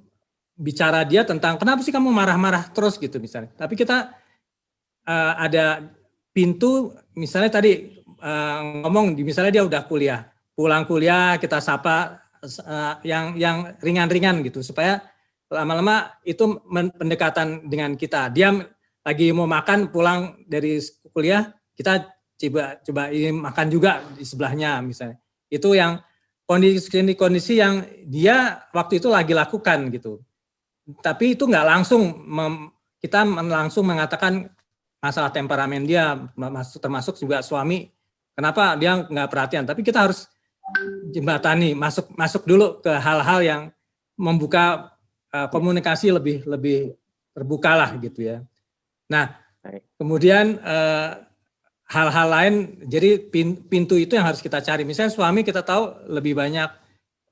bicara dia tentang kenapa sih kamu marah-marah terus gitu misalnya. Tapi kita ada pintu, misalnya tadi ngomong, misalnya dia udah kuliah, pulang kuliah kita sapa yang ringan-ringan gitu, supaya lama-lama itu pendekatan dengan kita. Dia lagi mau makan pulang dari kuliah, kita coba ini makan juga di sebelahnya misalnya. Itu yang kondisi yang dia waktu itu lagi lakukan gitu. Tapi itu nggak langsung kita langsung mengatakan masalah temperamen dia, termasuk juga suami, kenapa dia nggak perhatian. Tapi kita harus jembatani, masuk dulu ke hal-hal yang membuka komunikasi lebih terbuka lah gitu ya. Nah, kemudian hal-hal lain, jadi pintu itu yang harus kita cari. Misalnya suami kita tahu lebih banyak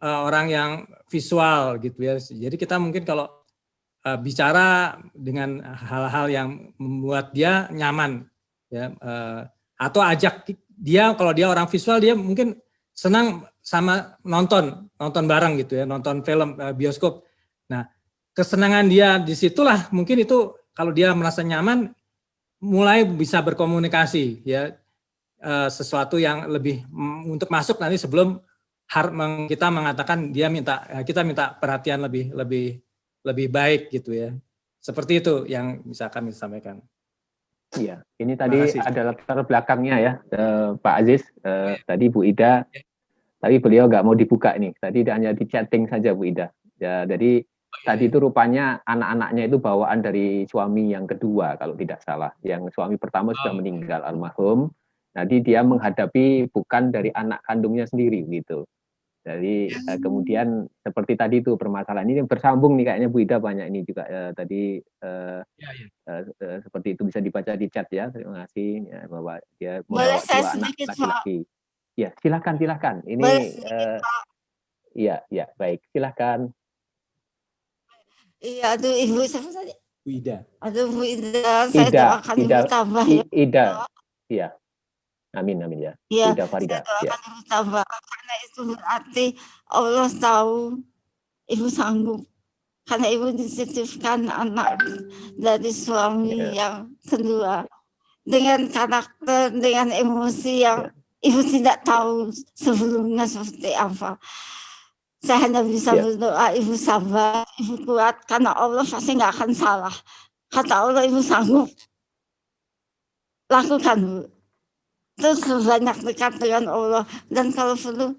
orang yang visual gitu ya. Jadi kita mungkin kalau bicara dengan hal-hal yang membuat dia nyaman ya, atau ajak dia, kalau dia orang visual dia mungkin senang sama nonton bareng gitu ya, nonton film bioskop. Nah, kesenangan dia disitulah mungkin itu kalau dia merasa nyaman mulai bisa berkomunikasi ya, sesuatu yang lebih untuk masuk nanti sebelum kita mengatakan kita minta perhatian lebih baik gitu ya. Seperti itu yang bisa kami sampaikan. Iya, ini tadi ada latar belakangnya ya, Pak Aziz. Tadi Bu Ida, tapi beliau nggak mau dibuka nih. Tadi hanya di chatting saja Bu Ida. Ya, jadi tadi itu rupanya anak-anaknya itu bawaan dari suami yang kedua kalau tidak salah. Yang suami pertama sudah meninggal almarhum. Jadi dia menghadapi bukan dari anak kandungnya sendiri gitu. Jadi kemudian seperti tadi itu permasalahan ini yang bersambung nih kayaknya Bu Ida banyak ini juga tadi seperti itu bisa dibaca di chat ya. Terima kasih ya, bahwa dia membawa dua anak laki-laki. Ya, silakan. Ini iya, baik. Silakan. Iya, aduh Ibu siapa tadi? Bu Ida. Aduh Bu Ida, saya doakan Ibu tambah ya. Ida, iya. Amin ya. Iya, Ida Farida. Saya doakan Ibu tambah, karena itu berarti Allah tahu Ibu sanggup. Karena Ibu dititipkan anak dari suami yang kedua. Dengan karakter, dengan emosi yang Ibu tidak tahu sebelumnya seperti apa. Saya hanya bisa berdoa, Ibu sabar, Ibu kuat, karena Allah pasti nggak akan salah. Kata Allah, Ibu sanggup. Lakukan, Bu. Terus banyak dekat dengan Allah. Dan kalau perlu,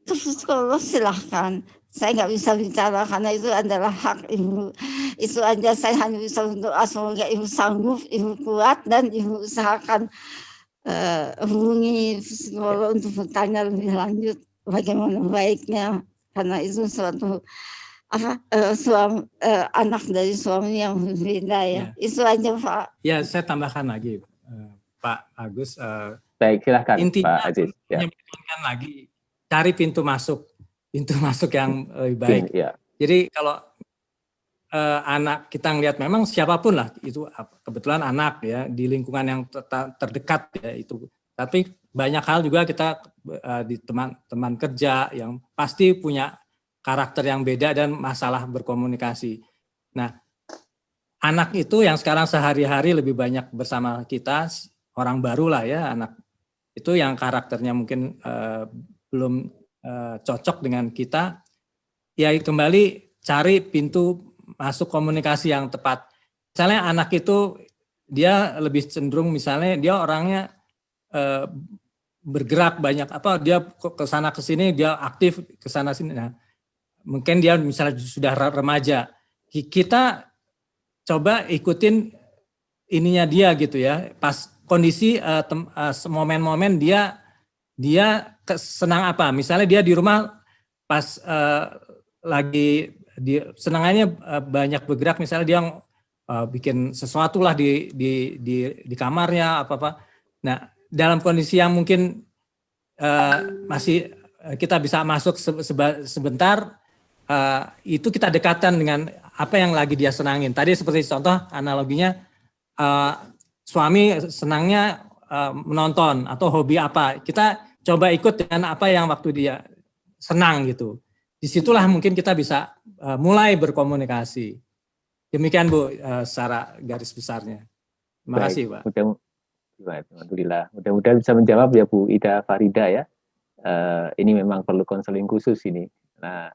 ke psikolog silahkan. Saya nggak bisa bicara karena itu adalah hak ibu. Itu aja saya hanya bisa berdoa semoga ibu sanggup, ibu kuat, dan ibu usahakan hubungi psikolog untuk bertanya lebih lanjut bagaimana baiknya, karena itu suatu anak dari suami yang berbeda ya. Itu aja Pak. Ya, saya tambahkan lagi Pak Agus. Baik, silahkan intinya Pak Aziz. Ya. Menekankan lagi cari pintu masuk yang lebih baik. Ya. Jadi kalau anak kita ngelihat memang siapapun lah itu kebetulan anak ya di lingkungan yang terdekat ya itu. Tapi banyak hal juga kita di teman kerja yang pasti punya karakter yang beda dan masalah berkomunikasi. Nah, anak itu yang sekarang sehari-hari lebih banyak bersama kita, orang baru lah ya, anak itu yang karakternya mungkin belum cocok dengan kita, ya kembali cari pintu masuk komunikasi yang tepat. Misalnya anak itu dia lebih cenderung misalnya dia orangnya bergerak banyak dia ke sana ke sini, dia aktif ke sana sini. Nah, mungkin dia misalnya sudah remaja, kita coba ikutin ininya dia gitu ya, pas kondisi momen-momen dia senang apa, misalnya dia di rumah pas lagi senangannya banyak bergerak, misalnya dia bikin sesuatu lah di kamarnya apa. Nah, dalam kondisi yang mungkin masih kita bisa masuk sebentar, itu kita dekatkan dengan apa yang lagi dia senangin. Tadi seperti contoh analoginya suami senangnya menonton atau hobi apa, kita coba ikut dengan apa yang waktu dia senang gitu. Disitulah mungkin kita bisa mulai berkomunikasi. Demikian Bu, secara garis besarnya. Terima kasih Pak. Alhamdulillah. Mudah-mudahan bisa menjawab ya Bu Ida Farida ya. Ini memang perlu konseling khusus ini. Nah,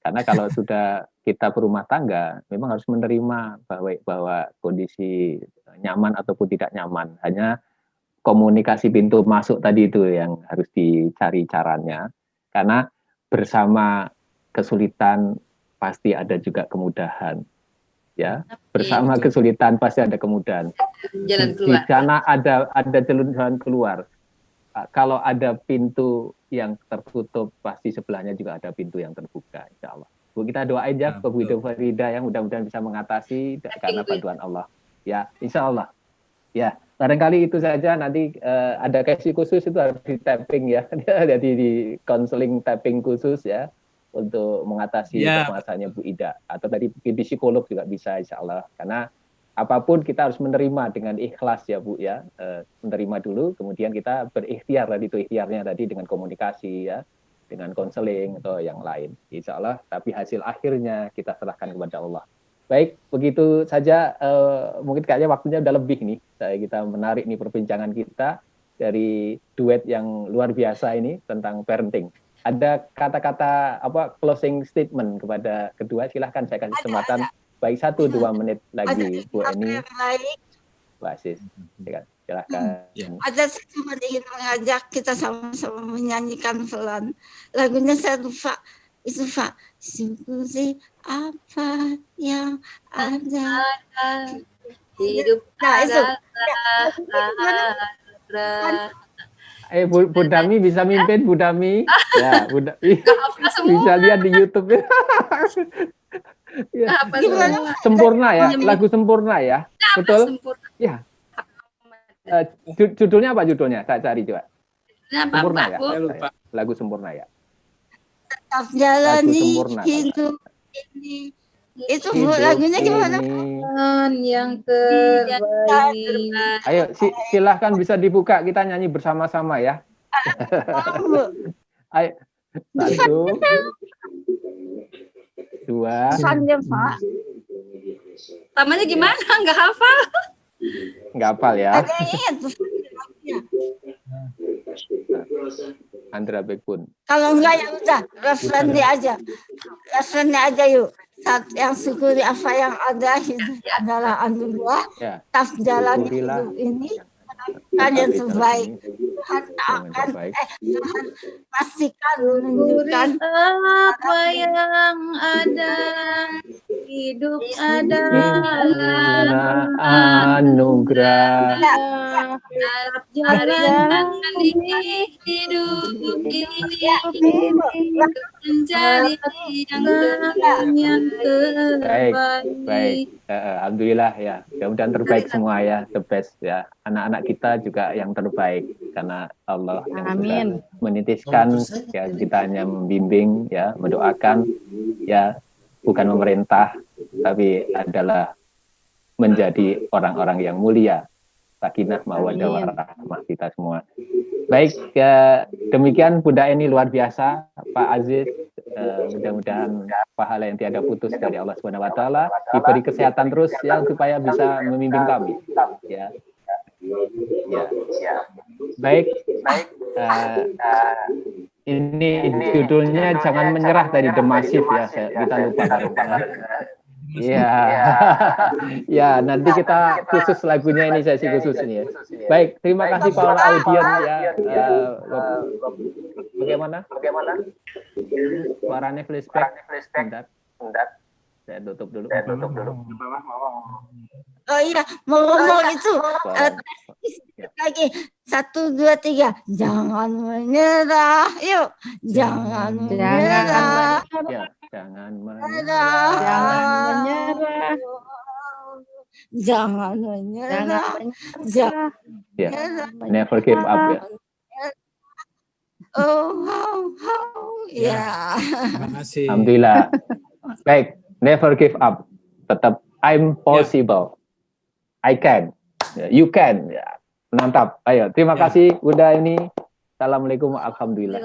karena kalau sudah kita berumah tangga, memang harus menerima bahwa kondisi nyaman ataupun tidak nyaman. Hanya komunikasi pintu masuk tadi itu yang harus dicari caranya. Karena bersama kesulitan pasti ada juga kemudahan. Ya, bersama kesulitan pasti ada kemudahan. Jalan keluar. Di sana ada jalan keluar. Kalau ada pintu yang tertutup, pasti sebelahnya juga ada pintu yang terbuka, insya Allah. Bu, kita doain ya ke Bu Ida Farida yang mudah-mudahan bisa mengatasi karena bantuan Allah. Ya, insya Allah. Ya, barangkali itu saja. Nanti ada sesi khusus itu harus di tapping ya, jadi di counseling tapping khusus ya untuk mengatasi permasalahannya Bu Ida. Atau tadi di psikolog juga bisa, insya Allah. Karena apapun kita harus menerima dengan ikhlas ya Bu ya, menerima dulu, kemudian kita berikhtiar tadi itu ikhtiarnya tadi dengan komunikasi ya, dengan konseling atau yang lain, insya Allah. Tapi hasil akhirnya kita serahkan kepada Allah. Baik, begitu saja. Mungkin kayaknya waktunya udah lebih nih, kita menarik nih perbincangan kita dari duet yang luar biasa ini tentang parenting. Ada kata-kata closing statement kepada kedua? Silahkan saya kasih kesempatan. Baik 1-2 menit lagi Bu Eni. Bu Aziz, silahkan. Ada saya cuma ingin mengajak kita sama-sama menyanyikan pelan. Lagunya saya lupa. Itu Pak, syukuri apa yang ada. Hidup Bu Dami bisa mimpin, Bu Dami. Ya, Bu Dami. Bisa lihat di YouTube. Ya. Sempurna ya, lagu Sempurna ya, betul? Sempurna. Ya. Judulnya apa judulnya? Saya cari coba. Sempurna ya. Lagu Sempurna ya. Tetap jalani hidup ini. Itu lagunya gimana? Yang terbaik. Ayo silahkan bisa dibuka, kita nyanyi bersama-sama ya. Ayo 1, 2. Pak. Tamanya gimana? Nggak hafal. Nggak hafal ya. Ada yang Andra Bekun. Kalau enggak ya udah, refrennya aja yuk. Saat yang syukuri apa yang ada, hidup adalah anugerah. Ya. Tas jalan hidup ini kan yang terbaik. Tuhan yang akan terbaik. Tuhan pastikan menunjukkan Apa yang ada, hidup adalah Anugerah. tetap jalan hidup ini menjadi yang Baik, terbaik. baik. Alhamdulillah ya. Mudah-mudahan terbaik semua ya, the best ya. Anak-anak kita juga yang terbaik karena Allah yang sudah menitiskan ya, kita hanya membimbing ya, mendoakan ya, bukan memerintah tapi adalah menjadi orang-orang yang mulia. Sakinah mawaddah warahmah kita semua. Baik, ya, demikian Bunda Eni luar biasa, Pak Aziz. Mudah-mudahan pahala yang tiada putus dari Allah Subhanahu Wa Taala, diberi kesehatan terus ya supaya bisa membimbing kami. Ya, ya. Baik. Ini judulnya jangan menyerah dari The Massive ya. Kita lupa. Iya, ya nanti kita khusus lagunya ini, sesi khusus ini ya. Baik, terima kasih para audien ya. Bagaimana? Suaranya flashback. Bentar. Saya tutup dulu. Oh iya, mau ngomong itu lagi 1, 2, 3. Jangan menyerah, yuk. Jangan menyerah. Ya, jangan menyerah. Jangan menyerah. Jangan ya, never give up ya. Ya. Terima kasih. Alhamdulillah. Baik, never give up. Tetap I'm possible. I can. You can. Ya. Mantap. Ayo, terima kasih Bunda ini. Assalamualaikum. Alhamdulillah.